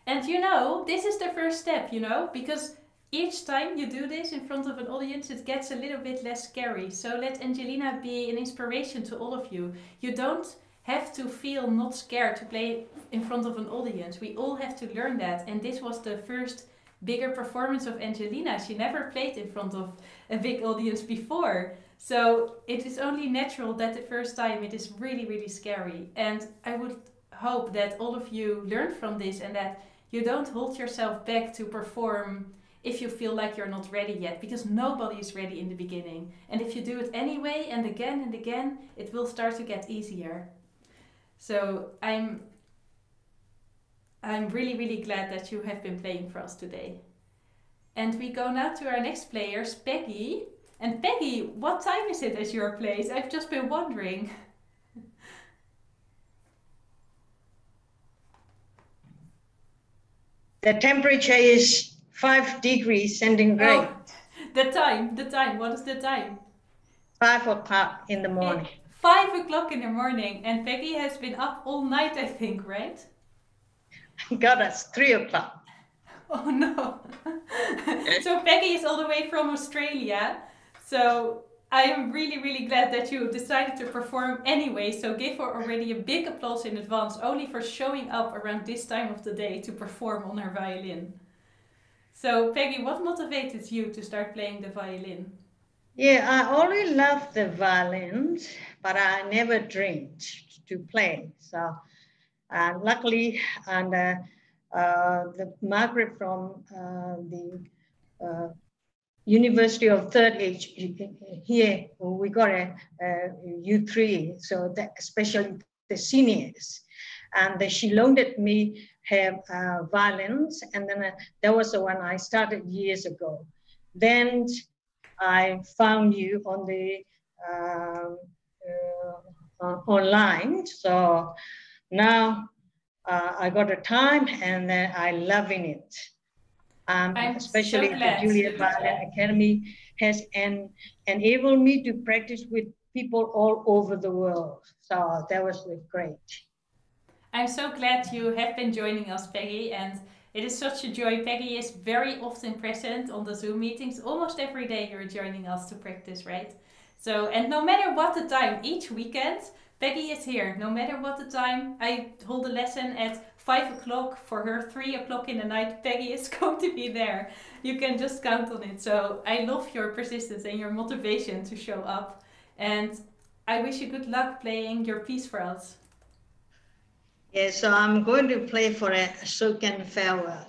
And you know, this is the first step, you know, because each time you do this in front of an audience, it gets a little bit less scary. So let Angelina be an inspiration to all of you. You don't have to feel not scared to play in front of an audience. We all have to learn that. And this was the first bigger performance of Angelina. She never played in front of a big audience before. So it is only natural that the first time it is really, really scary. And I would hope that all of you learn from this and that you don't hold yourself back to perform if you feel like you're not ready yet, because nobody is ready in the beginning. And if you do it anyway and again, it will start to get easier. So I'm really, really glad that you have been playing for us today. And we go now to our next players, Peggy. And Peggy, what time is it at your place? I've just been wondering. The temperature is 5 degrees centigrade. Oh, the time. What is the time? 5 o'clock in the morning. 5 o'clock in the morning. And Peggy has been up all night, I think, right? God, that's 3 o'clock. Oh no. So Peggy is all the way from Australia. So I am really, really glad that you decided to perform anyway. So give her already a big applause in advance, only for showing up around this time of the day to perform on her violin. So Peggy, what motivated you to start playing the violin? Yeah, I already loved the violins, but I never dreamed to play. So luckily, and the Margaret from the University of Third Age here, we got a U3, so that especially the seniors, and she loaned me her violins, and then that was the one I started years ago. Then I found you on the online, so now I got a time and I'm loving it. I'm Especially so the glad. Julia Violin Academy has enabled me to practice with people all over the world. So that was great. I'm so glad you have been joining us, Peggy, and it is such a joy. Peggy is very often present on the Zoom meetings. Almost every day you're joining us to practice, right? So, and no matter what the time, each weekend, Peggy is here. No matter what the time, I hold a lesson at 5 o'clock. For her, 3 o'clock in the night, Peggy is going to be there. You can just count on it. So I love your persistence and your motivation to show up. And I wish you good luck playing your piece for us. Yeah, so I'm going to play for a Socan farewell.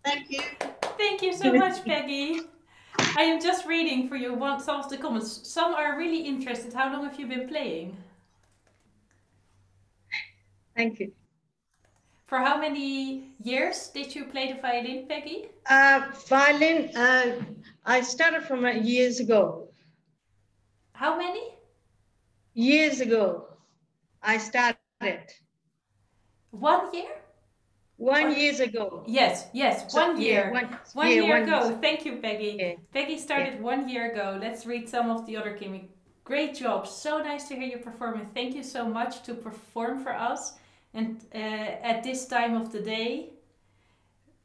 Thank you. Thank you so much, Peggy. I am just reading for you some of the comments. Some are really interested. How long have you been playing? Thank you. For how many years did you play the violin, Peggy? Violin, I started from years ago. How many? Years ago, I started. 1 year? 1 year ago. Yes, yes, So, 1 year. yeah, One year one ago. year. Thank you, Peggy. Yeah. Peggy started 1 year ago. Let's read some of the other Kimmy. Great job. So nice to hear you performing. Thank you so much to perform for us and at this time of the day.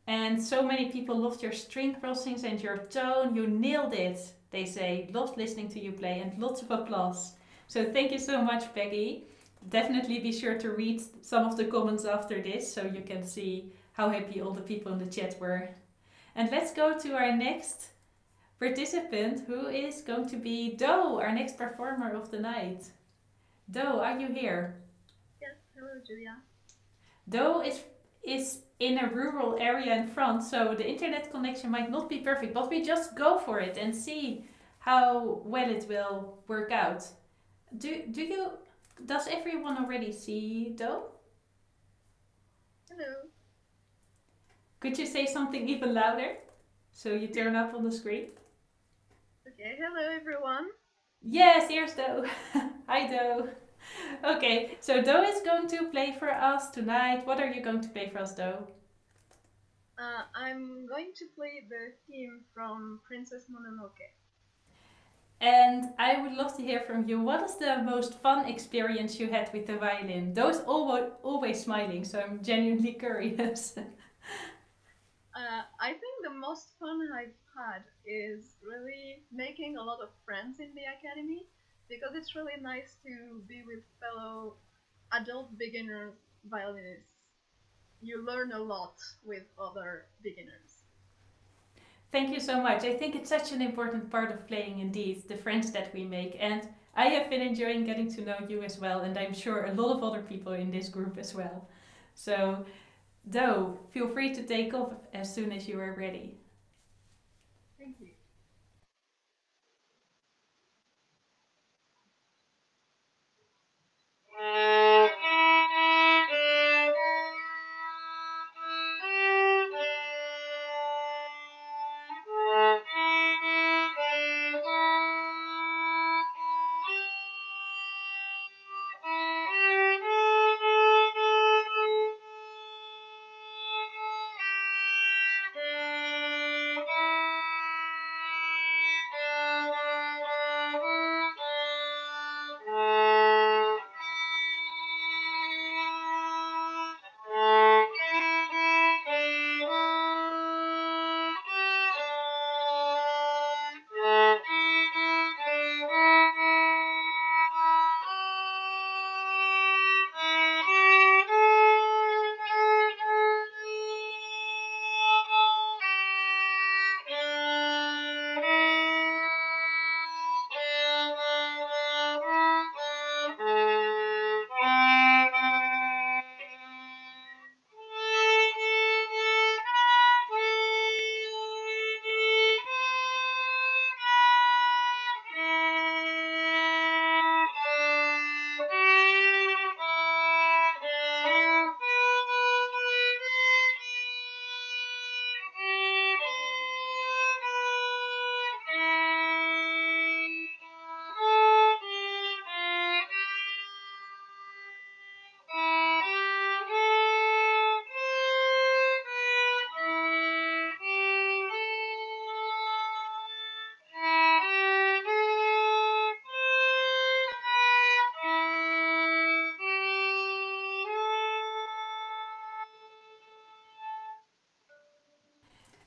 And so many people loved your string crossings and your tone. You nailed it, they say. Loved listening to you play and lots of applause. So thank you so much, Peggy. Definitely be sure to read some of the comments after this so you can see how happy all the people in the chat were. And let's go to our next participant, who is going to be Do, our next performer of the night. Do, are you here? Yes, hello Julia. Do is in a rural area in France, so the internet connection might not be perfect, but we just go for it and see how well it will work out. Does everyone already see Do? Hello. Could you say something even louder so you turn up on the screen? Okay, hello everyone. Yes, here's Do. Hi Do. Okay, so Do is going to play for us tonight. What are you going to play for us, Do? I'm going to play the theme from Princess Mononoke. And I would love to hear from you. What is the most fun experience you had with the violin? Do is always smiling, so I'm genuinely curious. I think the most fun I've had is really making a lot of friends in the academy, because it's really nice to be with fellow adult beginner violinists. You learn a lot with other beginners. Thank you so much. I think it's such an important part of playing indeed, the friends that we make. And I have been enjoying getting to know you as well, and I'm sure a lot of other people in this group as well. So, Do, feel free to take off as soon as you are ready. Thank you.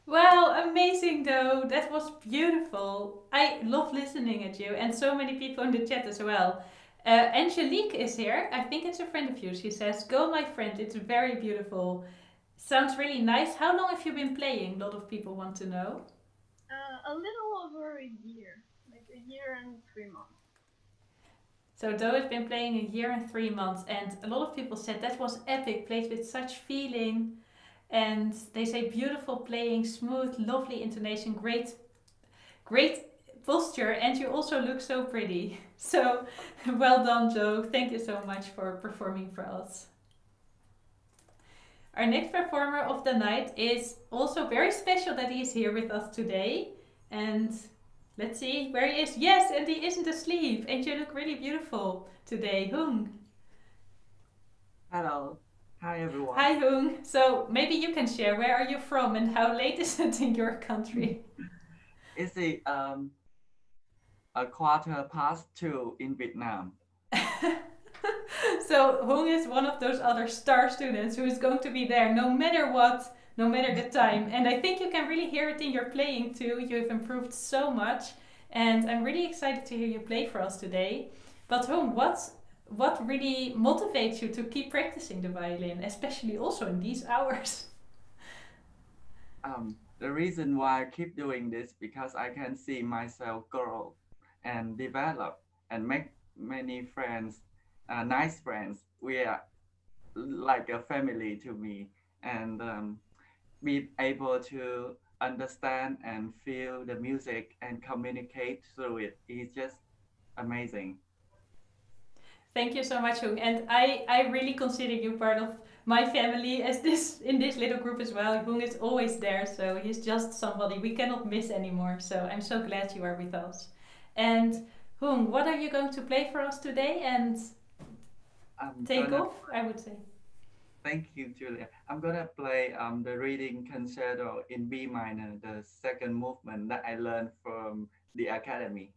Wow, amazing though. That was beautiful. I love listening at you and so many people in the chat as well. Angelique is here. I think it's a friend of yours. She says, "Go, my friend. It's very beautiful. Sounds really nice. How long have you been playing?" A lot of people want to know. A little over a year, like a year and 3 months. So Do has been playing a year and 3 months, and a lot of people said that was epic. Played with such feeling, and they say beautiful playing, smooth, lovely intonation, great posture, and you also look so pretty. So well done, Joe. Thank you so much for performing for us. Our next performer of the night is also very special that he is here with us today. And let's see where he is. Yes, and he isn't asleep. And you look really beautiful today, Hung. Hello. Hi, everyone. Hi, Hung. So maybe you can share where are you from and how late is it in your country? It's a 2:15 in Vietnam. So Hung is one of those other star students who is going to be there no matter what, no matter the time. And I think you can really hear it in your playing too. You've improved so much. And I'm really excited to hear you play for us today. But Hung, what really motivates you to keep practicing the violin, especially also in these hours? The reason why I keep doing this because I can see myself grow and develop and make many friends, nice friends. We are like a family to me, and be able to understand and feel the music and communicate through it is just amazing. Thank you so much, Hung. And I really consider you part of my family as this in this little group as well. Hung is always there, so he's just somebody we cannot miss anymore. So I'm so glad you are with us. And Hung, what are you going to play for us today? And take off, I would say. Thank you, Julia. I'm gonna play the reading concerto in B minor, the second movement that I learned from the academy.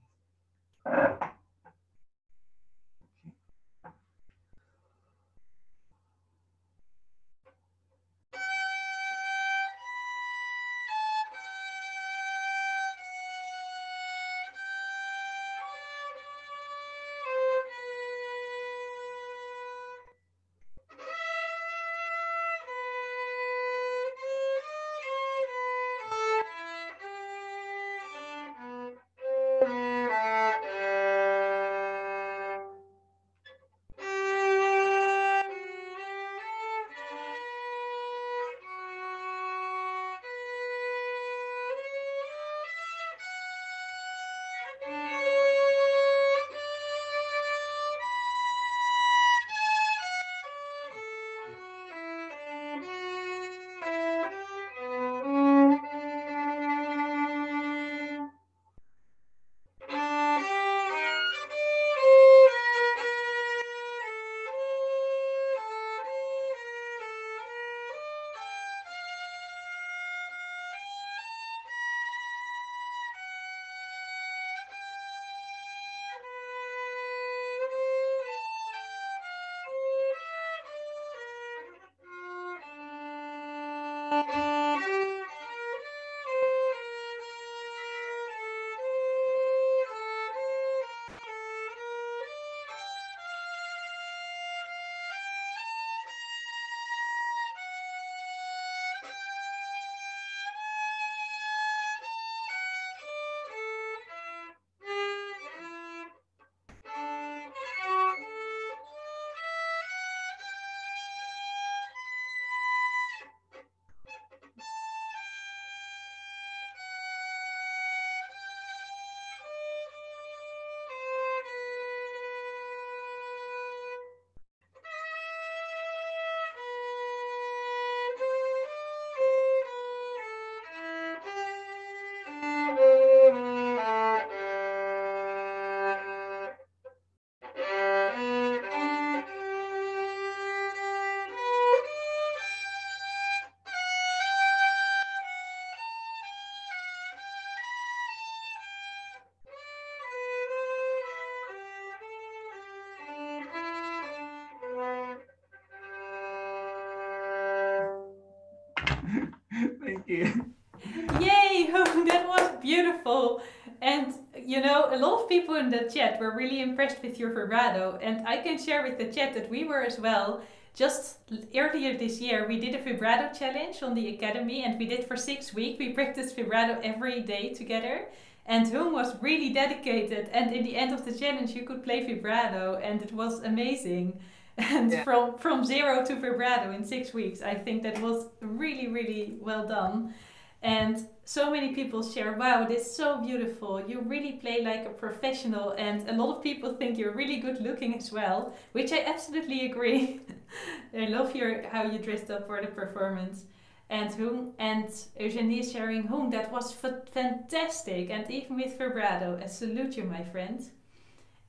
Thank you. Yay! That was beautiful. And you know, a lot of people in the chat were really impressed with your vibrato. And I can share with the chat that we were as well. Just earlier this year, we did a vibrato challenge on the academy, and we did for 6 weeks. We practiced vibrato every day together. And Hung was really dedicated. And in the end of the challenge, you could play vibrato, and it was amazing. And Yeah. from zero to vibrato in 6 weeks, I think that was really, really well done. And so many people share, wow, this is so beautiful. You really play like a professional, and a lot of people think you're really good looking as well, which I absolutely agree. I love how you dressed up for the performance. And Eugenie is sharing, that was fantastic, and even with vibrato. I salute you, my friend.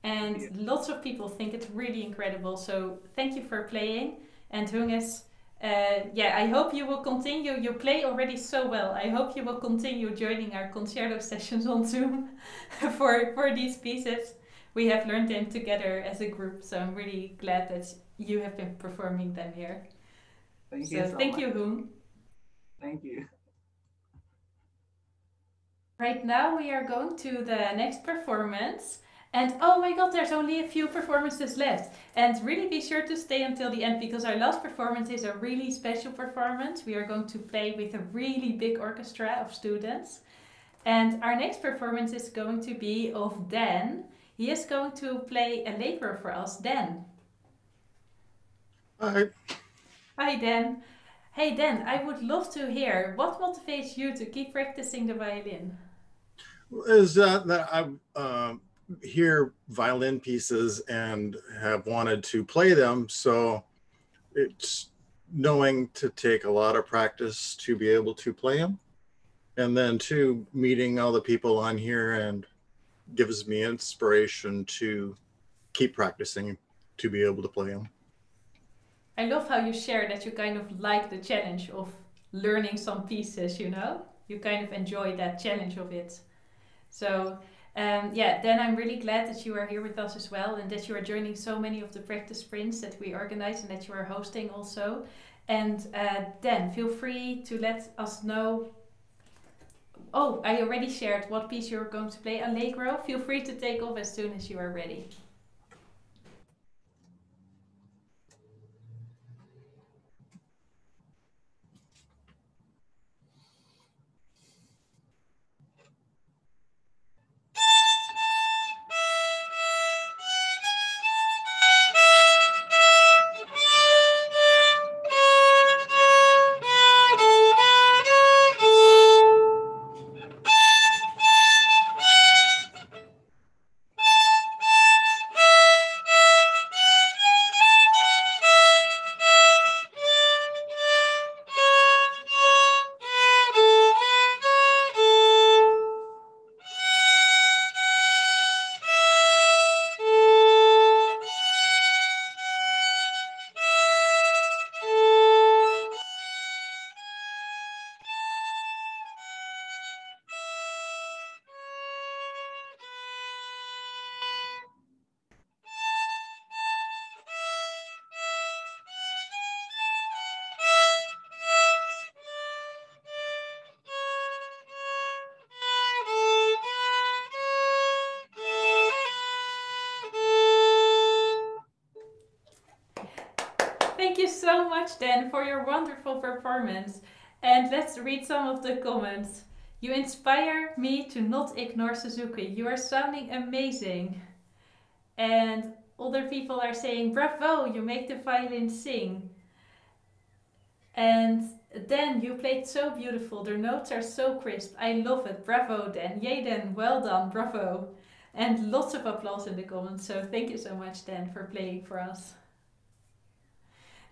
And lots of people think it's really incredible. So thank you for playing. And Hung is, I hope you will continue. You play already so well. I hope you will continue joining our concerto sessions on Zoom for these pieces. We have learned them together as a group, so I'm really glad that you have been performing them here. Thank you so thank much. you, Hung. Thank you. Right now we are going to the next performance. And oh my god, there's only a few performances left. And really be sure to stay until the end, because our last performance is a really special performance. We are going to play with a really big orchestra of students. And our next performance is going to be of Dan. He is going to play Allegro for us. Dan. Hi. Hi, Dan. Hey, Dan, I would love to hear, what motivates you to keep practicing the violin? Is that I hear violin pieces and have wanted to play them, so it's knowing to take a lot of practice to be able to play them, and then too, meeting all the people on here and gives me inspiration to keep practicing to be able to play them. I love how you share that you kind of like the challenge of learning some pieces, you know? You kind of enjoy that challenge of it. So, then I'm really glad that you are here with us as well, and that you are joining so many of the practice sprints that we organize and that you are hosting also. And then feel free to let us know. Oh, I already shared what piece you're going to play, Allegro. Feel free to take off as soon as you are ready. Thank you so much, Dan, for your wonderful performance. And let's read some of the comments. You inspire me to not ignore Suzuki. You are sounding amazing. And other people are saying, bravo, you make the violin sing. And Dan, you played so beautiful. The notes are so crisp. I love it. Bravo, Dan. Yay, Dan. Well done. Bravo. And lots of applause in the comments. So thank you so much, Dan, for playing for us.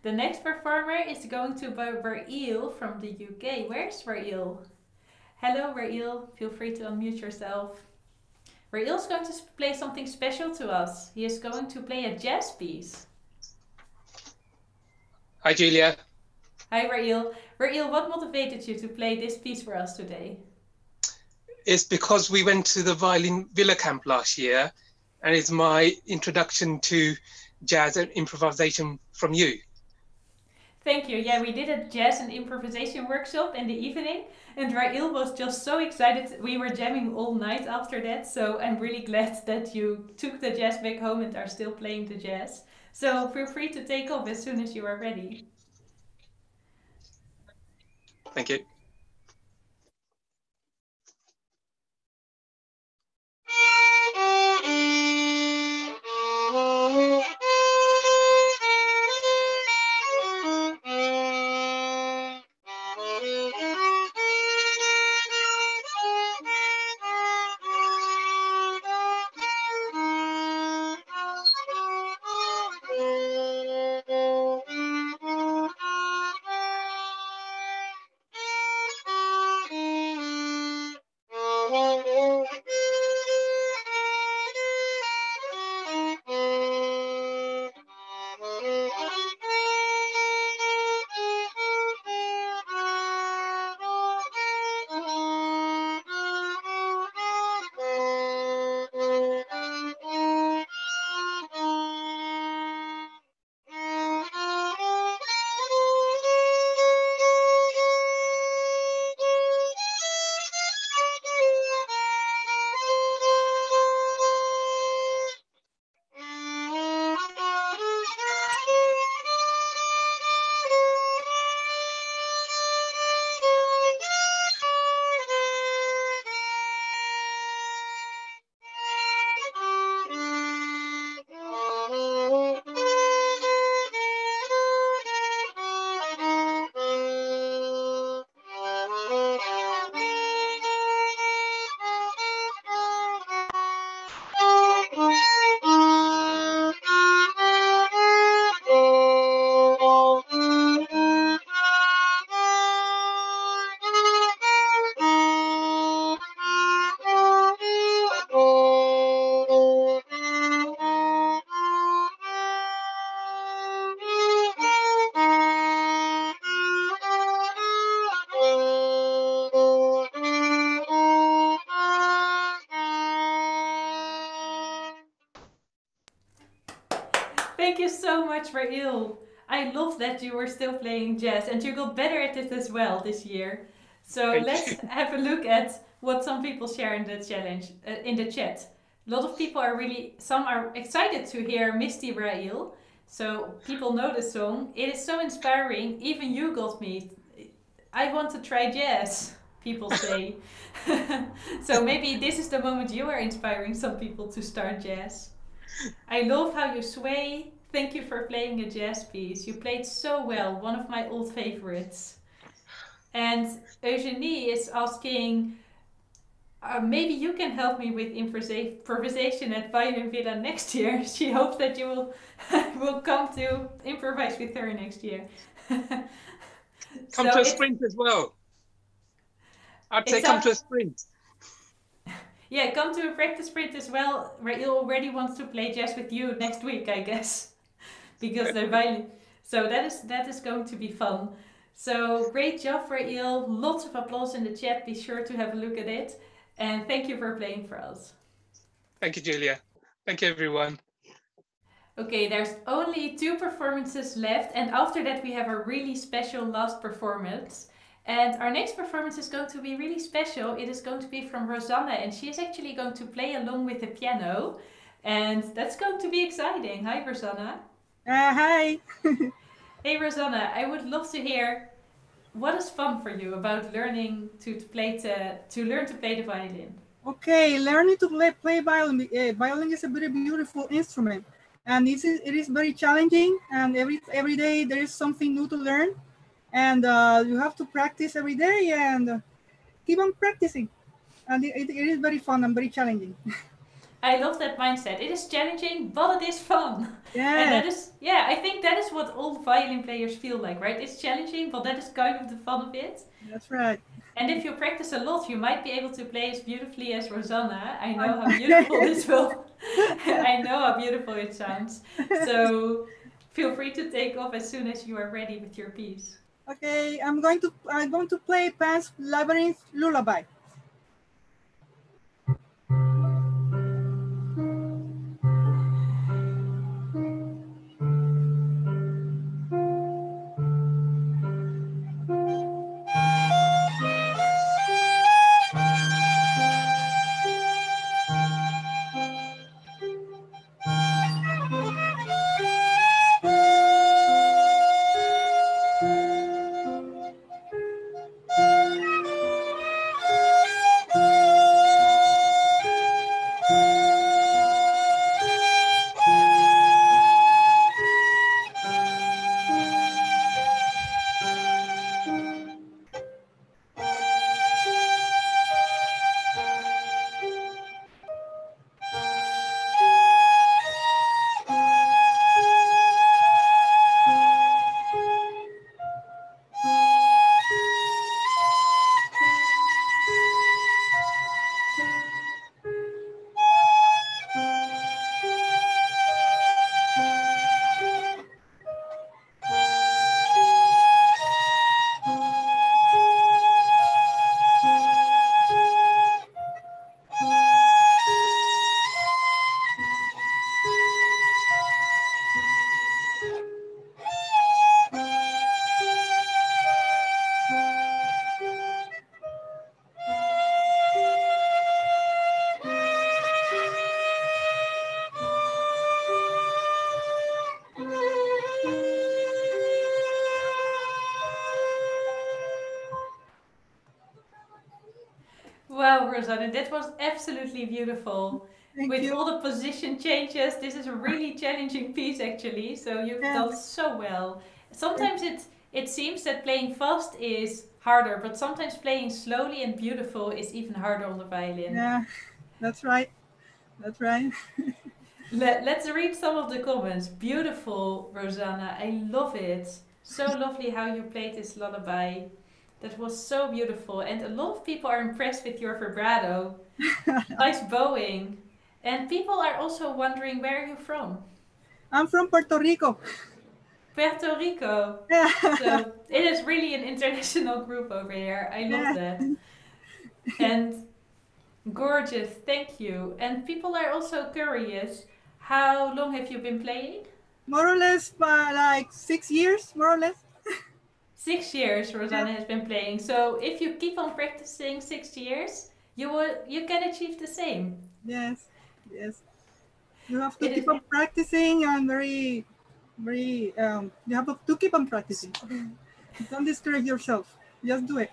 The next performer is going to be Rail from the UK. Where's Rail? Hello, Rail. Feel free to unmute yourself. Rail's going to play something special to us. He is going to play a jazz piece. Hi, Julia. Hi, Rail. Rail, what motivated you to play this piece for us today? It's because we went to the Violin Villa Camp last year, and it's my introduction to jazz and improvisation from you. Thank you. Yeah, we did a jazz and improvisation workshop in the evening, and Rail was just so excited. We were jamming all night after that, so I'm really glad that you took the jazz back home and are still playing the jazz. So feel free to take off as soon as you are ready. Thank you. Thank you so much, Rail. I love that you were still playing jazz and you got better at it as well this year. So Thank let's you. have a look at what some people share in the challenge in the chat. A lot of people are some are excited to hear Misty Rail. So people know the song. It is so inspiring. Even you got me. I want to try jazz, people say. So maybe this is the moment you are inspiring some people to start jazz. I love how you sway. Thank you for playing a jazz piece. You played so well, one of my old favorites. And Eugenie is asking, maybe you can help me with improvisation at Violin Villa next year. She hopes that you will come to improvise with her next year. Come to a sprint as well. I'd say come to a sprint. Yeah, come to a practice sprint as well. Rail already wants to play jazz with you next week, I guess, because they're violin. So that is going to be fun. So great job, Rail. Lots of applause in the chat. Be sure to have a look at it. And thank you for playing for us. Thank you, Julia. Thank you, everyone. Okay, there's only 2 performances left, and after that we have a really special last performance. And our next performance is going to be really special. It is going to be from Rosanna, and she is actually going to play along with the piano. And that's going to be exciting. Hi, Rosanna. Hi. Hey, Rosanna, I would love to hear what is fun for you about learning to learn to play the violin. Okay, learning to play violin. Violin is a very beautiful instrument, and it is very challenging. And every day there is something new to learn, and you have to practice every day and keep on practicing. And it is very fun and very challenging. I love that mindset. It is challenging, but it is fun. Yeah. And that is, I think that is what all violin players feel like, right? It's challenging, but that is kind of the fun of it. That's right. And if you practice a lot, you might be able to play as beautifully as Rosanna. I know how beautiful this will. I know how beautiful it sounds. So feel free to take off as soon as you are ready with your piece. Okay, I'm going to play Pan's Labyrinth Lullaby. Wow, Rosanna, that was absolutely beautiful. Thank With you. all the position changes, this is a really challenging piece actually, so you've done so well. Sometimes it seems that playing fast is harder, but sometimes playing slowly and beautiful is even harder on the violin. Yeah, that's right. That's right. Let's read some of the comments. Beautiful, Rosanna. I love it. So lovely how you played this lullaby. That was so beautiful. And a lot of people are impressed with your vibrato. Nice bowing. And people are also wondering, where are you from? I'm from Puerto Rico. Puerto Rico. Yeah. So it is really an international group over here. I love that. And gorgeous, thank you. And people are also curious, how long have you been playing? More or less like 6 years, more or less. 6 years Rosanna has been playing. So if you keep on practicing 6 years, you can achieve the same. Yes, yes. You have to keep on practicing and very, you have to keep on practicing. Don't discourage yourself. Just do it.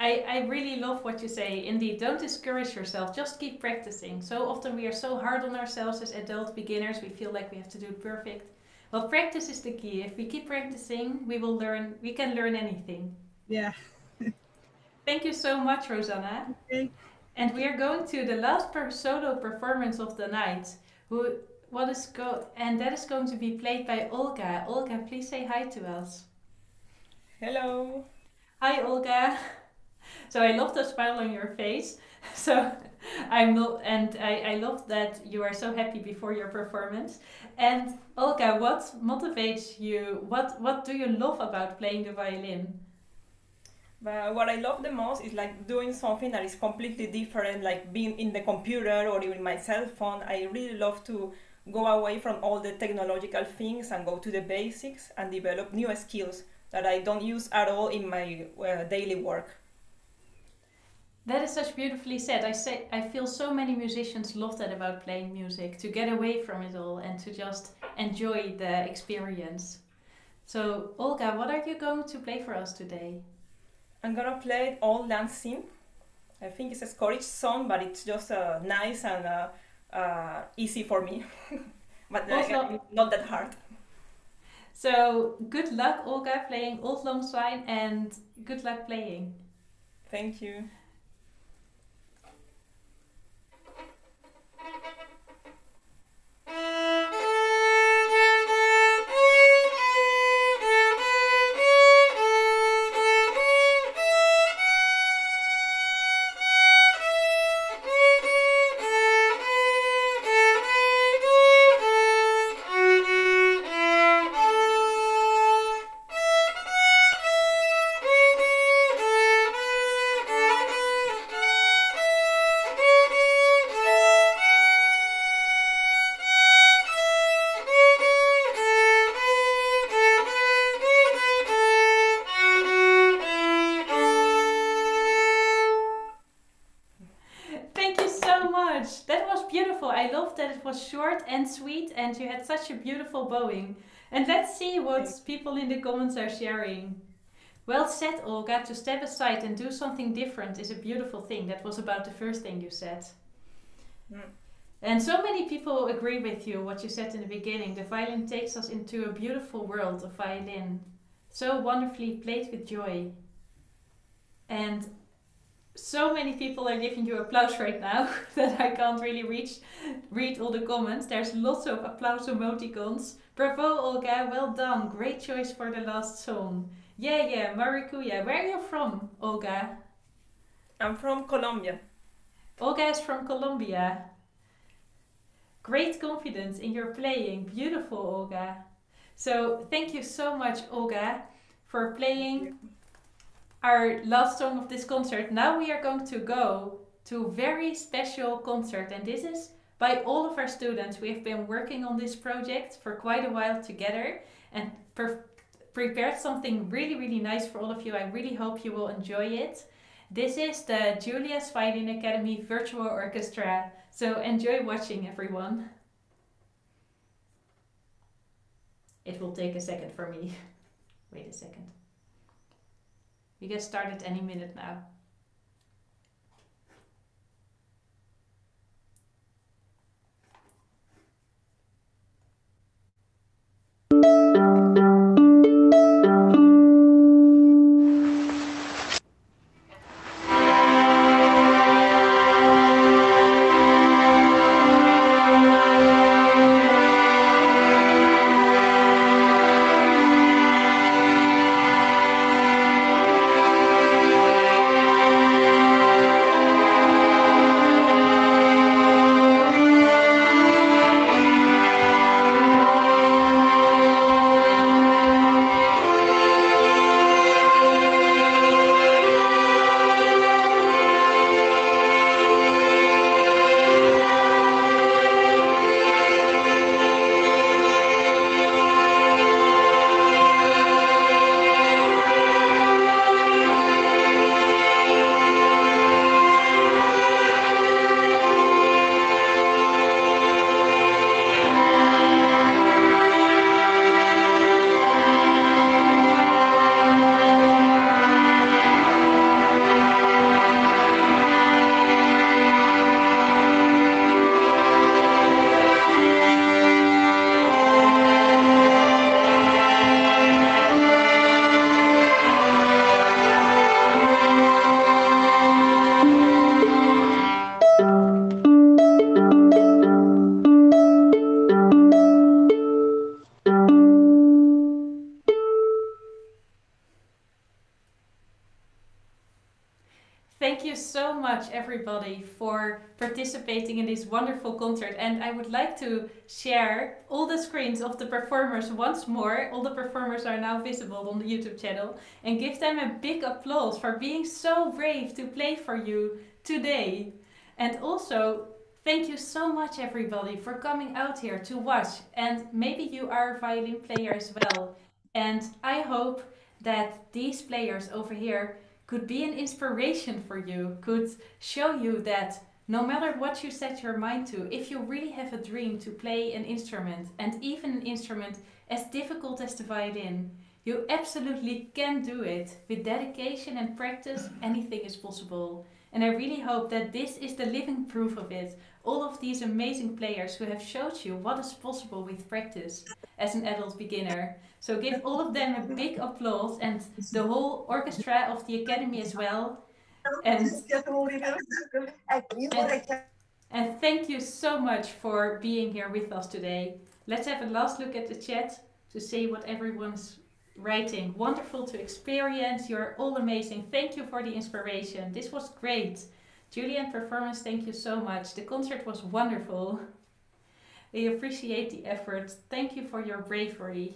I really love what you say. Indeed, don't discourage yourself. Just keep practicing. So often we are so hard on ourselves as adult beginners. We feel like we have to do it perfect. Well, practice is the key. If we keep practicing, we will learn. We can learn anything. Yeah. Thank you so much, Rosanna. Okay. And we are going to the last solo performance of the night. And that is going to be played by Olga. Olga, please say hi to us. Hello. Hi, Olga. So I love the smile on your face. So I'm not, and I love that you are so happy before your performance. And Olga, what motivates you? What do you love about playing the violin? But what I love the most is like doing something that is completely different, like being in the computer or even my cell phone. I really love to go away from all the technological things and go to the basics and develop new skills that I don't use at all in my daily work. That is such beautifully said. I feel so many musicians love that about playing music, to get away from it all and to just enjoy the experience. So Olga, what are you going to play for us today? I'm gonna play Old Land Scene. I think it's a Scottish song, but it's just nice and easy for me. But not that hard. So good luck, Olga, playing Old Lang Syne, and good luck playing. Thank you. Thank you so much. That was beautiful. I love that it was short and sweet and you had such a beautiful bowing. And let's see what people in the comments are sharing. Well said, Olga. To step aside and do something different is a beautiful thing. That was about the first thing you said. And so many people agree with you, what you said in the beginning. The violin takes us into a beautiful world of violin. So wonderfully played with joy. And so many people are giving you applause right now that I can't really read all the comments. There's lots of applause emoticons. Bravo, Olga. Well done. Great choice for the last song. Yeah, Marikuya. Where are you from, Olga? I'm from Colombia. Olga is from Colombia. Great confidence in your playing. Beautiful, Olga. So thank you so much, Olga, for playing our last song of this concert. Now we are going to go to a very special concert, and this is by all of our students. We have been working on this project for quite a while together and prepared something really, really nice for all of you. I really hope you will enjoy it. This is the Julia's Violin Academy Virtual Orchestra. So enjoy watching, everyone. It will take a second for me. Wait a second. We get started any minute now. much, everybody, for participating in this wonderful concert. And I would like to share all the screens of the performers once more. All the performers are now visible on the YouTube channel. And give them a big applause for being so brave to play for you today. And also, thank you so much, everybody, for coming out here to watch. And maybe you are a violin player as well. And I hope that these players over here could be an inspiration for you, could show you that no matter what you set your mind to, if you really have a dream to play an instrument, and even an instrument as difficult as the violin, you absolutely can do it. With dedication and practice, anything is possible. And I really hope that this is the living proof of it. All of these amazing players who have showed you what is possible with practice as an adult beginner. So give all of them a big applause, and the whole orchestra of the Academy as well. And thank you so much for being here with us today. Let's have a last look at the chat to see what everyone's writing. Wonderful to experience. You're all amazing. Thank you for the inspiration. This was great. Julian performance, thank you so much. The concert was wonderful. We appreciate the effort. Thank you for your bravery.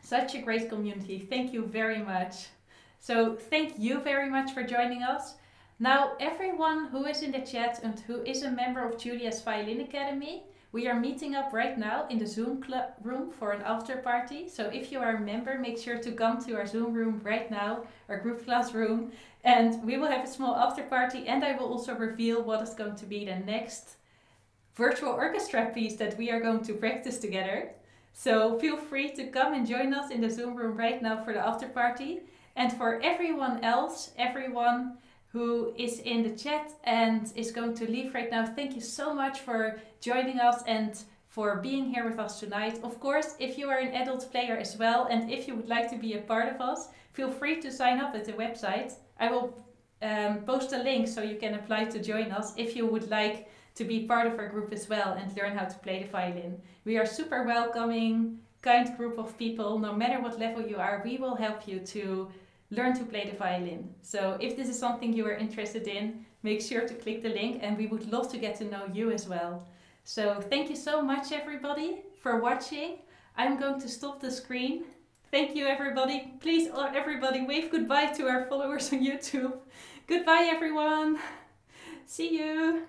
Such a great community. Thank you very much. So thank you very much for joining us. Now, everyone who is in the chat and who is a member of Julia's Violin Academy, we are meeting up right now in the Zoom room for an after party. So if you are a member, make sure to come to our Zoom room right now, our group class room, and we will have a small after party, and I will also reveal what is going to be the next virtual orchestra piece that we are going to practice together. So feel free to come and join us in the Zoom room right now for the after party. And for everyone else, everyone who is in the chat and is going to leave right now, thank you so much for joining us and for being here with us tonight. Of course, if you are an adult player as well, and if you would like to be a part of us, feel free to sign up at the website. I will post a link so you can apply to join us if you would like to be part of our group as well and learn how to play the violin. We are super welcoming, kind group of people. No matter what level you are, we will help you to learn to play the violin. So if this is something you are interested in, make sure to click the link, and we would love to get to know you as well. So thank you so much, everybody, for watching. I'm going to stop the screen. Thank you, everybody. Please, everybody, wave goodbye to our followers on YouTube. Goodbye, everyone. See you.